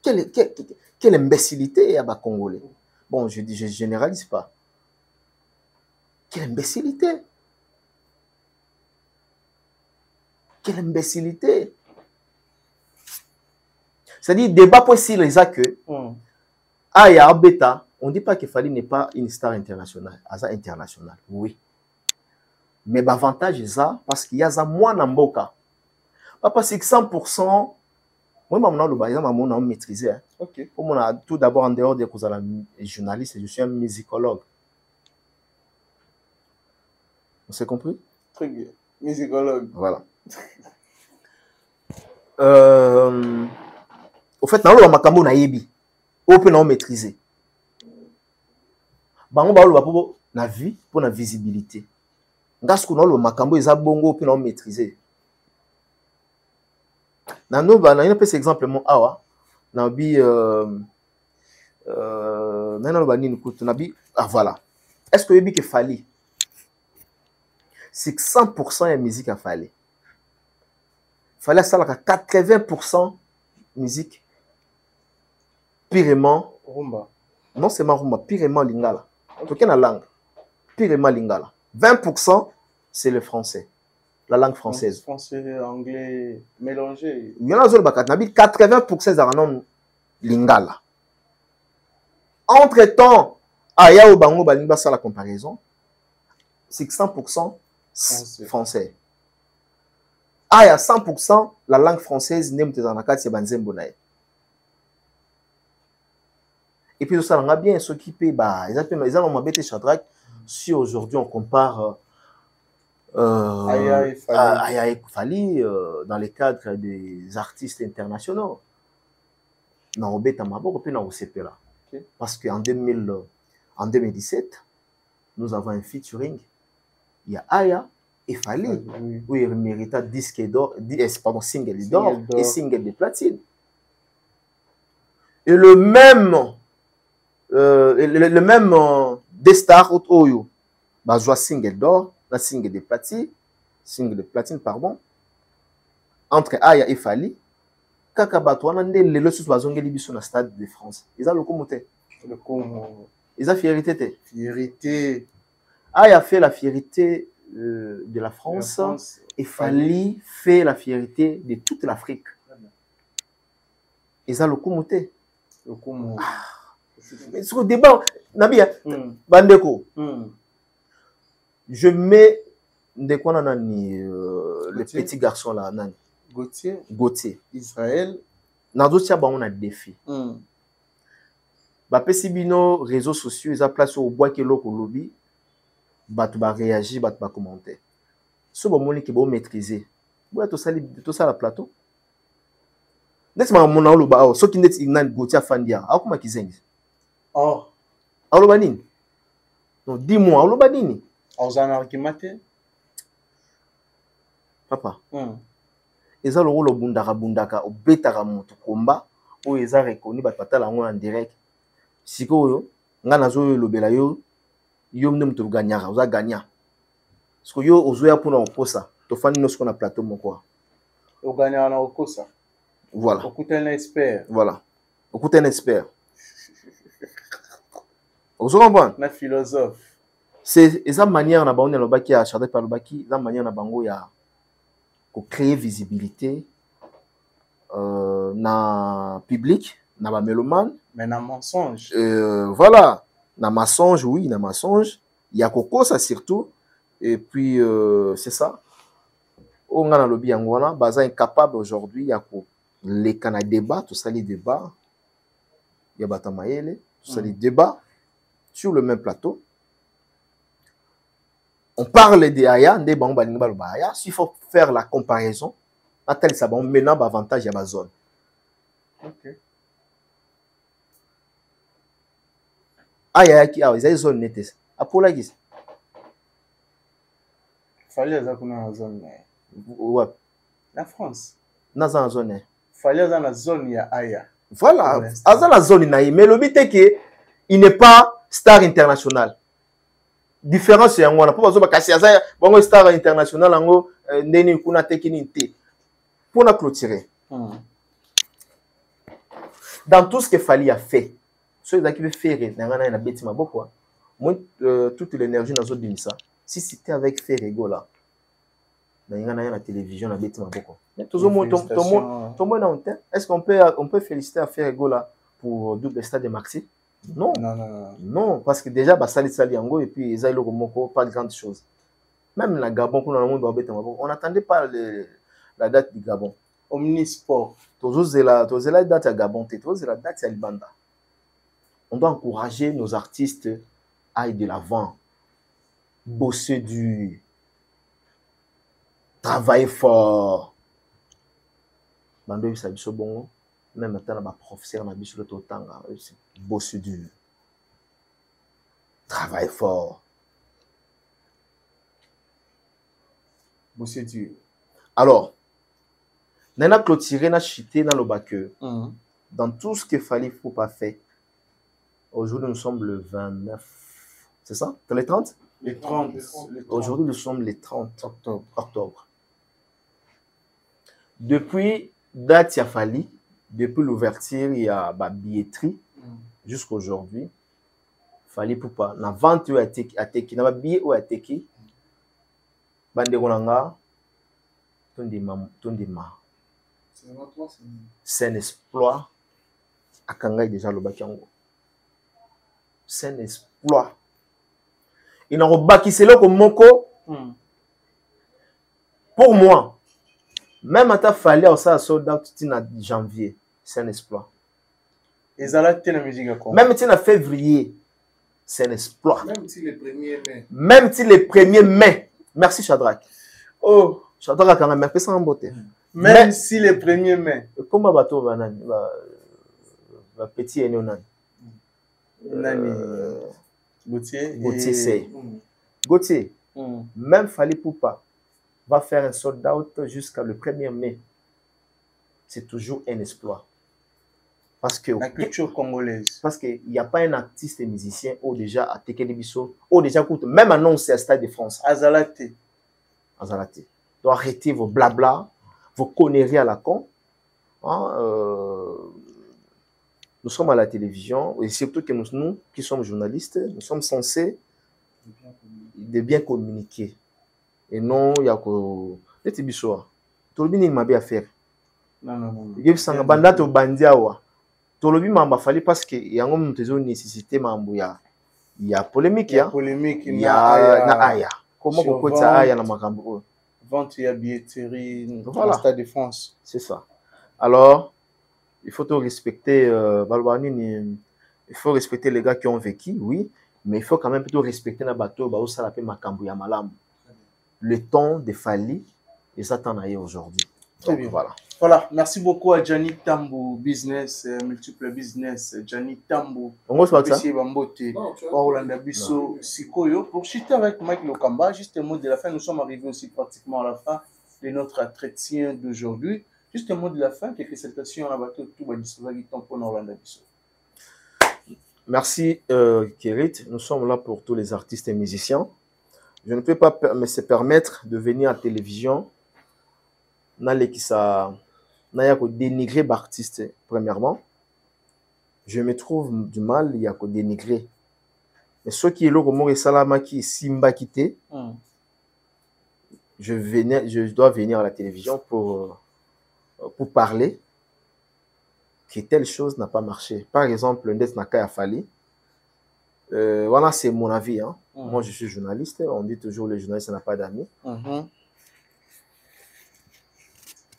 Quelle imbécilité à bas Congolais. Bon, je généralise pas. Quelle imbécilité. Quelle imbécilité. C'est-à-dire, débat possible, les que Aya Beta, on ne dit pas que Fally n'est pas une star internationale. Aza internationale, oui. Mais l'avantage est ça, parce qu'il y a moins d'amboka. Pas c'est que 100%, moi, je maîtrisé. Ok. Tout d'abord, en dehors de journaliste, je suis un musicologue. On s'est compris? Très bien. Musicologue. Voilà. Au fait, dans le makambo na yebi, on peut maîtriser. Bango ba lo na vie pour la visibilité. Ngasku na lo makambo eza bongo peut maîtriser. Na no ba na un peu cet exemple mon awa na bi na no ba ni kutu na bi voilà. Est-ce que yebi que Fally c'est 100% de musique à Fally. Fally ça la 80% musique purement rumba. Non c'est ma rumba, purement lingala. Aucune langue. Purement lingala. 20% c'est le français. La langue française. Français, anglais, mélangé. Il y en a 80% c'est lingala. Entre-temps, aya o bango balinga ça la comparaison. C'est 100% français. Aya 100% la langue française n'est pas dans la c'est banzembo nae. Et puis ça on a bien s'occuper bah ils ont m'embêté Shadrach si aujourd'hui on compare Aya et Fally dans le cadre des artistes internationaux. Non, on bête à ma boque, puis on s'est là. Parce qu'en 2017, nous avons un featuring. Il y a Aya et Fally. Oui, il mérita disque d'or, pardon, single d'or et single de platine. Et le même des stars au Oyo, bah, joue single d'or, la single de platine, pardon, entre Aya et Fally. Kaka bato wana nde lelo susu bazongeli biso na stade de France. Ils ont le comité. Ils ont fierté. Fierté. Aya fait la fierté de la France et Fally fait la fierté de toute l'Afrique. Ils ont le comité. Mais sur le débat, Nabia, Bandeko, je mets le petit garçon là, Nani. Gauthier. Israël. Nadotia ba on a défi. Ba pesibino réseaux sociaux, ils a place au bois que loko lobby. Ba tu ba réagir, ba tu ba commenter. So ba moni ki ba maîtriser. Boya to ça la plateau. N'est-ce mon na loba so ki net ignan Gauthier fandia. A kuma kizengi. Oh. Aloba nini? Non, dis-moi, aloba nini? Ozana kimate. Papa. Eza le rôle bundaka obetaka moto komba o eza reconnu ba patala ngo en direct sikoyo nga nazo lobela yo mne moto gagnaka oza gagnant parce que yo ozoya pona okosa to fani no na plateau moko o gagnant na okosa voilà okuta un expert voilà okuta un expert ozo comprendre na philosophe c'est eza manière na baone lobaki ya Charlotte par lobaki la manière na bango ya pour créer visibilité na public, na ba mélomane, mais na mensonge. Voilà, na mensonge, oui, na mensonge. Il y a Coco, ça surtout. Et puis, c'est ça. On a le bien, voilà, baza incapable aujourd'hui. Il y a les canaux débats, tout ça, les débats. Il y a Batamaele, tout ça, les débats sur le même plateau. On parle de Aya, s'il faut faire la comparaison, maintenant, avantage, il y a ma zone. Ok. Aya, il y a une zone nette. Apollo, Fallait dans la zone. Ouais. La France. Dans la zone. Fallait dans la zone, il y a Aya. Voilà. Dans la zone, mais le but est qu'il n'est pas star international. Différence, c'est un pour bon star international, ango neni kuna tekini pour la clôturer. Dans tout ce que Fally a fait, ceux qui veulent faire un bêtiment beaucoup. Moi, toute l'énergie dans zone de ça. Si c'était avec Ferrego là, dans la télévision, la bêtiment beaucoup. Tout le monde, est-ce qu'on peut féliciter à Ferrego là pour double stade de Maxi? Non. Non, parce que déjà, Sali Saliango et puis Isaïlo Romoko, pas de grandes choses. Même la Gabon, on n'attendait pas la date du Gabon. Omnisport. Toujours la date à Gabon, toujours la date à Libanda. On doit encourager nos artistes à aller de l'avant, bosser dur, travailler fort. Bando ça biso bon, même maintenant ma professeur na biso le totanga, bosser dur. Travailler fort. Bosser dur. Alors, Nana clôturé, na chité dans le bac. Dans tout ce qu'il fallait, faut pas faire. Aujourd'hui, nous sommes le 29. C'est ça? Les 30? Les 30. Aujourd'hui, nous sommes le 30 octobre. Depuis date, il a fallu, depuis l'ouverture, il y a la billetterie, jusqu'à aujourd'hui. Il fallait pour pas. La vente à Teki, na billet ou à Teki. Bande Ronanga, Tondima. C'est un exploit. À Kangai déjà le Bakiango. C'est un exploit. Il n'a pas qui c'est là comme Moko. Pour moi, même à ta fallait au soldat en janvier, c'est un exploit. Et ça la musique même en février, c'est un exploit. Même si les 1er mai. Même si les 1er mai. Merci Shadrach. Oh, Shadrach a même fait ça en beauté. Même si les 1er mai. Comment bateau va petit et non Gauthier c'est. Gauthier, même Fally Poupa va faire un sold out jusqu'à le 1er mai. C'est toujours un exploit. Parce que la culture congolaise. Parce qu'il n'y a pas un artiste et musicien ou déjà à Tekelibiso, ou déjà écoute, même annoncé à Stade de France. Azalate. Donc arrêtez vos blabla, vos conneries à la con. Nous sommes à la télévision, et surtout que nous qui sommes journalistes, nous sommes censés de bien communiquer. Et non, il y a que... Tout le monde m'a bien fait. Non. Il y a banda to bandiawa. Tout le monde fallu parce que il y a une nécessité il y a polémique, il y a polémique, il y a aya. Comment on peut ça aya na makambo? Vente ya billetterie voilà. Au Stade de France. C'est ça. Alors, il faut tout respecter il faut respecter les gars qui ont vécu, oui, mais il faut quand même plutôt respecter na bateau ba ça l'appelle makambo ya malam. Le temps de Fally et ça t'en a aujourd'hui. Très bien. Voilà, merci beaucoup à Gianni Tambo Business, multiple business, Gianni Tambo. On va faire ça. Pour chuter avec Mike Lokamba, juste un mot de la fin, nous sommes arrivés aussi pratiquement à la fin de notre entretien d'aujourd'hui. Juste un mot de la fin, quelques salutations à bateau tout va disposer pour Orlando Bisso. Merci Kérit, nous sommes là pour tous les artistes et musiciens. Je ne peux pas me permettre de venir à la télévision n'a dénigrer l'artiste premièrement. Je me trouve du mal, il y a que dénigrer. Mais ce qui est là, comme Salama qui Simba quitté, je dois venir à la télévision pour parler que telle chose n'a pas marché. Par exemple, Ndet Naka a fallu. Voilà, c'est mon avis. Hein. Moi, je suis journaliste. On dit toujours le journaliste n'a pas d'amis.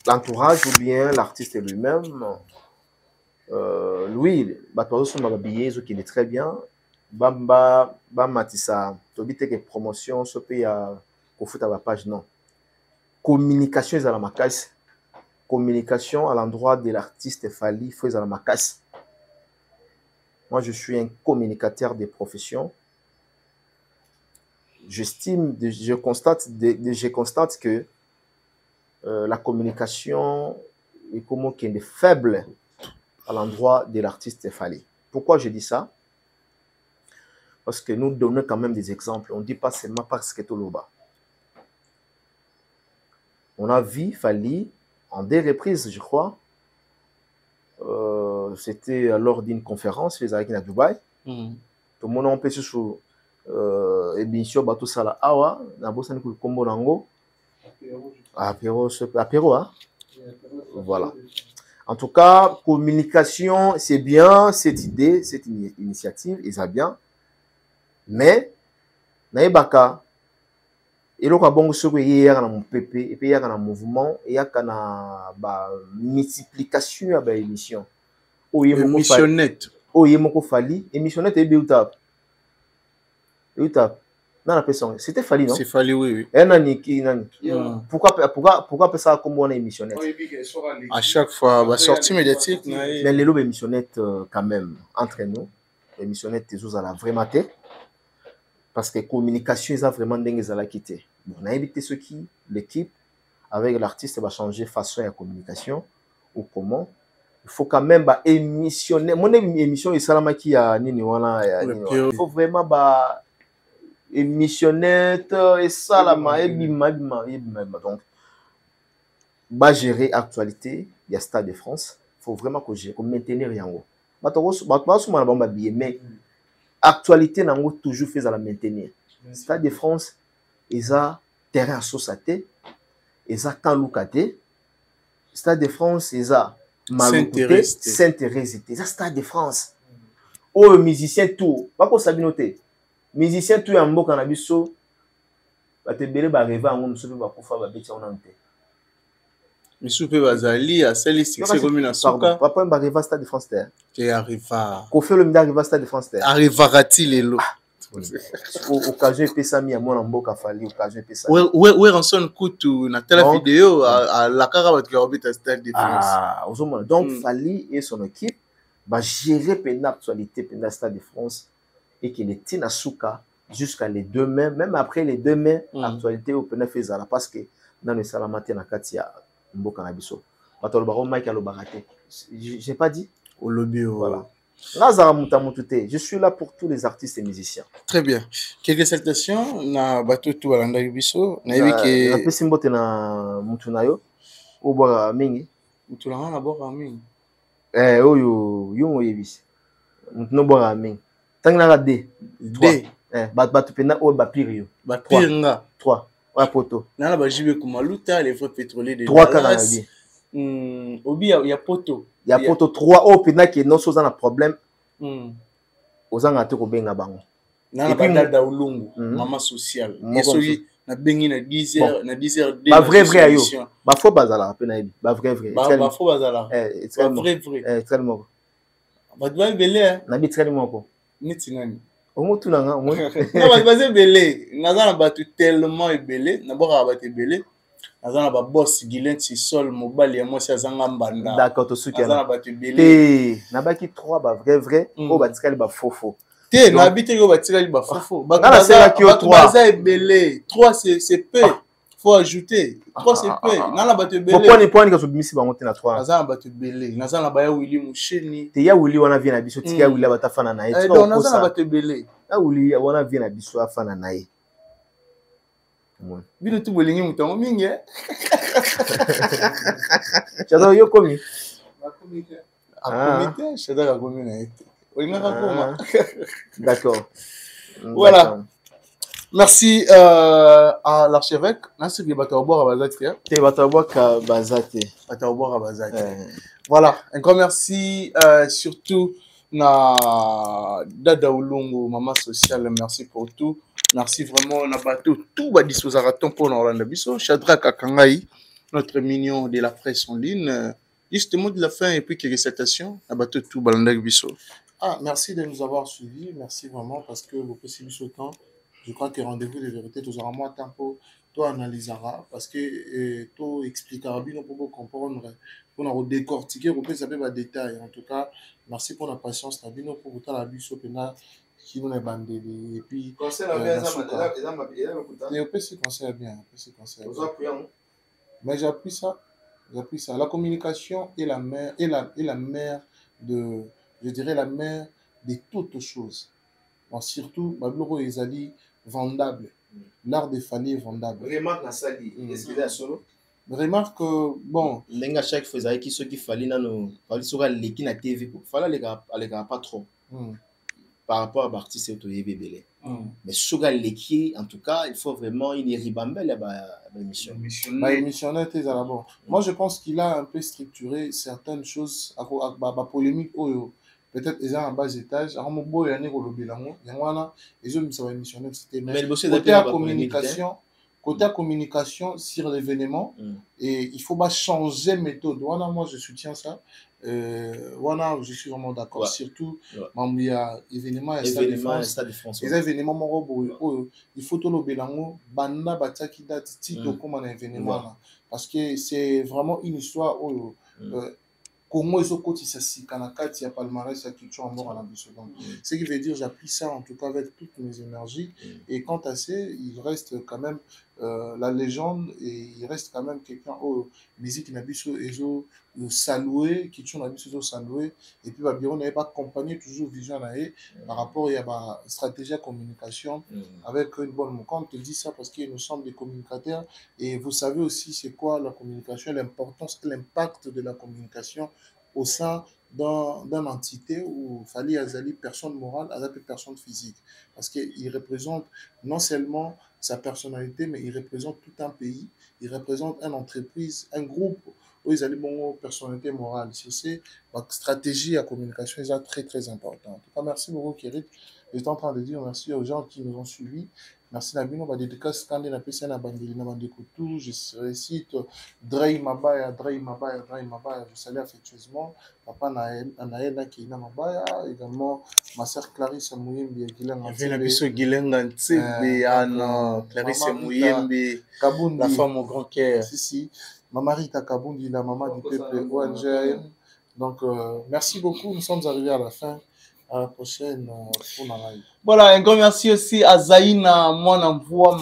L'entourage ou bien l'artiste lui-même, lui, il est très bien. Bamba Matissa, tu promotion, ce pays pour foutre à la page, non. Communication à la macasse. Communication à l'endroit de l'artiste Fally, il faut à la macasse. Moi, je suis un communicateur des professions. je constate que la communication est comme qu'elle est faible à l'endroit de l'artiste Fally. Pourquoi je dis ça? Parce que nous donnons quand même des exemples. On ne dit pas seulement parce que tout le bas. On a vu Fally en 2 reprises, je crois. C'était lors d'une conférence, les Américains à Dubaï. Tout le monde a un peu sur émission Bateau Sala Awa, na Bosani Kombo Nango. Apéro, hein? Voilà. En tout cas, communication, c'est bien, cette idée, cette initiative, ils ont bien. Mais, naïbaka, et là, bon, ce que il y a mon PP, et puis il y a un mouvement, il y a une multiplication de l'émission. Émissionnette. Oh, il y a mon Fally, émissionnette et Biotap. Biotap. Non, la personne, c'était Fally, non? C'est Fally, oui. Et nani. Pourquoi ça comme on est émissionnette? À chaque fois, la sortie médiatique. Mais les lobes émissionnette, quand même, entre nous, émissionnette, ils ont vraiment été. Parce que la communication, ils ont vraiment dingue à la quitter. Bon, on a évité ce qui, l'équipe, avec l'artiste, va changer façon de communication ou comment. Il faut quand même émissionner. Mon émission, il y a Nini Wana. Il faut vraiment émissionnette et ça, donc, gérer l'actualité, il y a Stade de France. Il faut vraiment que je maintenir rien. Mais l'actualité, on a toujours fait à la maintenir. Stade de France, ils ont terrain à Sosaté, ils ont Kanloukate. Stade de France, ils ont Maloukoute, Saint-Thérèse. Ils ont Stade de France. Oh, musicien tout. Pas qu'on s'habille noter. Musicien tout en mot cannabiso. Bah te belé bah rêver en soupe bah pour faire bah bêtise en ante. Mais soupe bazali à celle ici c'est comme une souka. Papa bah rêver Stade de France terre. Tu arriva. Qu'on fait le mida rêver Stade de France terre. Arrivera-t-il les lots? Occasion epesa mi ya mwana mboka Fally occasion epesa. Ouais ranson kutu na telle vidéo à la cara va te remettre Stade de France. Ah, donc Fally et son équipe va gérer pendant l'actualité pendant Stade de France et qu'il est tina souka jusqu'à les demain, même après les demain, l'actualité au pendant faisala parce que dans le salamate na katia mboka na biso. Bato le baron Mike a le baraté. J'ai pas dit au lobby voilà. Je suis là pour tous les artistes et musiciens. Très bien. Quelques salutations na bato tout alanda biso na yebike na pesi mbote na mutu na yo o bora mingi mutu langa na bora mingi oyo yo moyebisi mutu no bora mingi tangina ka d bato pena o ba pire yo ba pire nga 3 wa poto na ba jibe kumaluta les vrais pétroliers de 3 kana na obi ya poto. Il y a poto 3 au pena qui non sans un problème. Aux angate ko benga bango. Na ba dada ulungu mama social. Yesoyi na bengi na 10h na 10h ba vrai yo. Ba fo bazala pena yebi. Ba vrai. Ba fo bazala. Ba vrai. Très moko. Ba doit belé na bi très moko. Niti nani. Omotu nanga omo. Na ba ze belé. Na za na ba tellement belé, na bora ba te belé. Azana ba boss Guilin Sisol mobali ya mwasi azanga mbanda. D'accord, to suki. Azana ba te belé. Na ba ki 3 ba vrai o ba tikali ba fofo. Te na habite yo ba tikali ba fofo. Ba na sera ki 3. Baza belé. 3 c'est peu. Faut ajouter. 3 c'est peu. Na ba te belé. Pourquoi ni ka submisi ba ngote na 3. Azana ba te belé. Nazana ba ya Willy Musheni. Te ya Willy wana vient na biso tika Willy ba ta fana na ye. Donc nazana ba te belé. Ya Willy wana vient na biso afana na ye. Bino tu bolingi mutango mingi Chado yo komi comité chado komi na été olinga koma d'accord voilà merci à l'archevêque merci que batawboa bazati te batawboa bazati batawboa bazati voilà un grand merci surtout na dada ulungu mama sociale merci pour tout. Merci vraiment, on a battu tout va disposer à ton pour Orlando Bisso, Shadrach Akangai, notre mignon de la presse en ligne. Juste le mot de la fin et puis quelques citations, on a battu tout Orlando Bisso. Ah, merci de nous avoir suivis, merci vraiment parce que vous possible ce temps. Je crois que rendez-vous de vérité, tout aura moins de temps pour toi analysera parce que tout expliquera bien pour comprendre, pour nous décortiquer, pour peut savoir des détails. En tout cas, merci pour la patience, pour vous la Bisso, qui nous est bandé et puis Conseil et on peut se conseiller bien, mais j'appuie ça. La communication est la mère de, je dirais la mère de toutes choses. Bon, surtout Babyloro Ezali vendable. L'art de Fali est vendable. Remarque na sali, est-ce qu'il est solo? Remarque bon, Lenga chaque fois ça qui ceux qui fallait nano, fallait sur les qui na TV, fallait les gars pas trop. Par rapport à l'artiste autoyébélé. Mais sur les qui en tout cas, il faut vraiment une ribambelle émission. Moi je pense qu'il a un peu structuré certaines choses à polémique peut-être ils ont un bas étage à mon boy année au bilango yangwana ils ont mis ça émissionné c'était mais côté communication sur l'événement et il faut pas changer méthode voilà moi je soutiens ça voilà je suis vraiment d'accord surtout il y a événement Stade de France les événements il faut tout le bilango banda bataki date tito comme un événement parce que c'est vraiment une histoire Congo est au quotidien si Kanakati a palmarès à culture en mort à la seconde. Ce qui veut dire j'appuie ça en tout cas avec toutes mes énergies et quant à ça il reste quand même la légende et il reste quand même quelqu'un au musique n'a plus salué qui tue n'a plus salué et puis on n'avait pas accompagné toujours vision par rapport à la stratégie de communication avec une bonne quand on te dit ça parce que nous sommes des communicateurs et vous savez aussi c'est quoi la communication l'importance et l'impact de la communication au sein d'une entité où Fally Azali personne morale avec personne physique parce qu'il représente non seulement sa personnalité mais il représente tout un pays il représente une entreprise un groupe où ils allaient bon personnalité morale c'est la stratégie à communication est très très importante. En tout cas merci beaucoup Kérit j'étais en train de dire merci aux gens qui nous ont suivis. Merci Nabino, ma dédicace quand on a passé na bandeli na bandekutu, je récite Drey Mabaya, je salue affectueusement papa Naël qui est na Mabaya, également ma sœur Clarisse Mouyembi qui l'a avait la biso Gilenga Ntsebe ana Clarisse Mouyembi la femme au grand cœur. Si maman Rita Kabundi la maman du peuple ONG. Donc merci beaucoup, nous sommes arrivés à la fin. À la prochaine voilà un grand merci aussi à Zaina moi n'envoie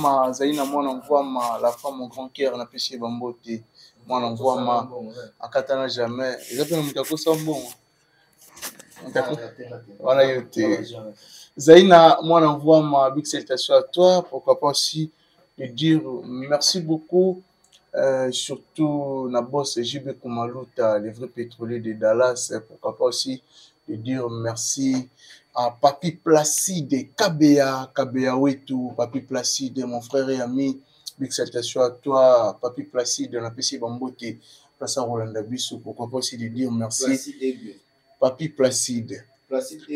la femme au grand cœur na péché bambote moi n'envoie ma à katana jamais ils appellent mon kako ça bon voilà yote Zaina moi n'envoie ma big salutation à toi pourquoi pas aussi de dire merci beaucoup surtout na boss JB Kumaluta les vrais pétroliers de Dallas pourquoi pas aussi de dire merci à Papi Placide, Kabea Wetu, Papi Placide, mon frère et ami, big salutation à toi, Papi Placide, on a PC Bambote, place à Rolanda Bissou, pourquoi pas aussi de dire merci, Papi Placide.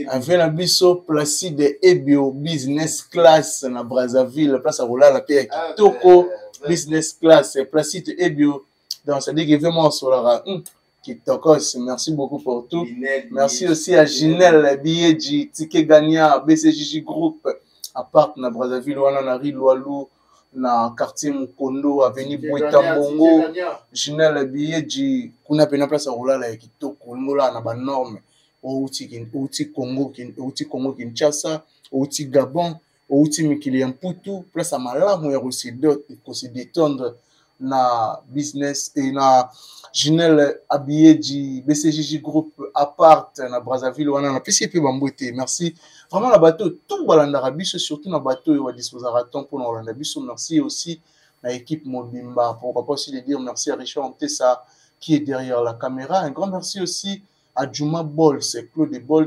Avec la Bissou, Placide Ebio, business class, na Brazzaville, place à Rolanda Pia Kitoko, business class, Placide Ebio, donc ça dit que vraiment sur la Kitokos, merci beaucoup pour tout. Merci aussi à Ginelle Biedji, Ticket Gagnant, BCJJ Group, à part na Brazzaville, wana na Ri Loalou, na quartier Mukondo, avenue Bouetambongo, Ginelle Biedji, kuna pena place à rouler la Kitoko, mola na ba norme, outi Congo Kinshasa, outi Gabon, outi Mikili Mputu, place à Malamu ya se détendre na business et na Ginelle Abiyeji BCJJ Group apart na Brazzaville wana na PCP Bambote merci vraiment la bateau tout balanda biso surtout na bateau wa disposera temps pour Rolanda biso merci aussi na équipe Mobimba pourquoi pas aussi de dire merci à Richard Antessa qui est derrière la caméra un grand merci aussi à Juma Bols Claude Bols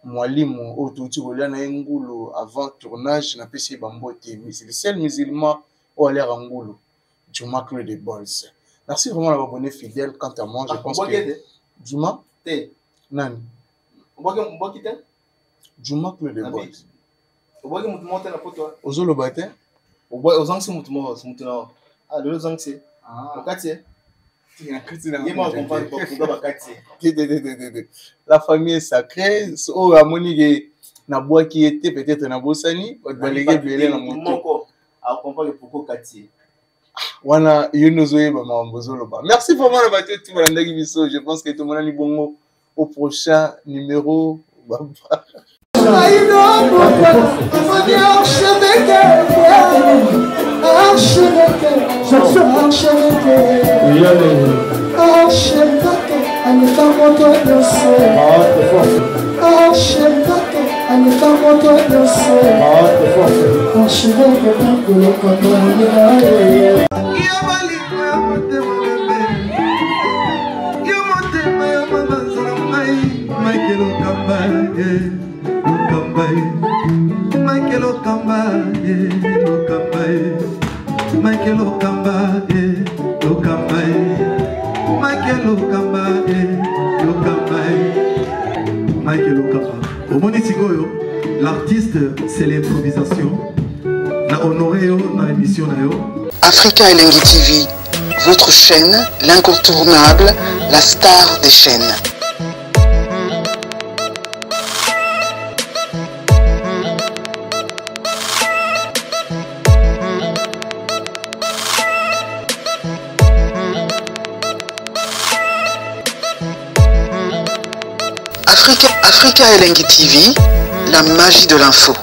Mwalimu Otouti Oliana Ngulo avant tournage na PCP Bambote mais c'est le seul musulman au aller à Ngulo Juma Claude Bols. Merci vraiment d'avoir abonné fidèle. Quant à moi, je pense que Juma Nani Juma Claude Bols. Ozolo bate. Ozansi mutumo sumutuna. Ah le ozansi. Okati. La famille est sacrée. Oh amoni na bois qui était peut-être na bosani, balégué belé na moto. Accompagne pourquoi Kati. Wana yonozoye ba mambozolo ba. Merci vraiment la bateau tout le monde. Je pense que tout le monde est bon au prochain numéro. Bye bye. L'artiste, c'est l'improvisation. La honoré dans l'émission. Africa Elengi TV, votre chaîne, l'incontournable, la star des chaînes. Africa Elengi TV, la magie de l'info.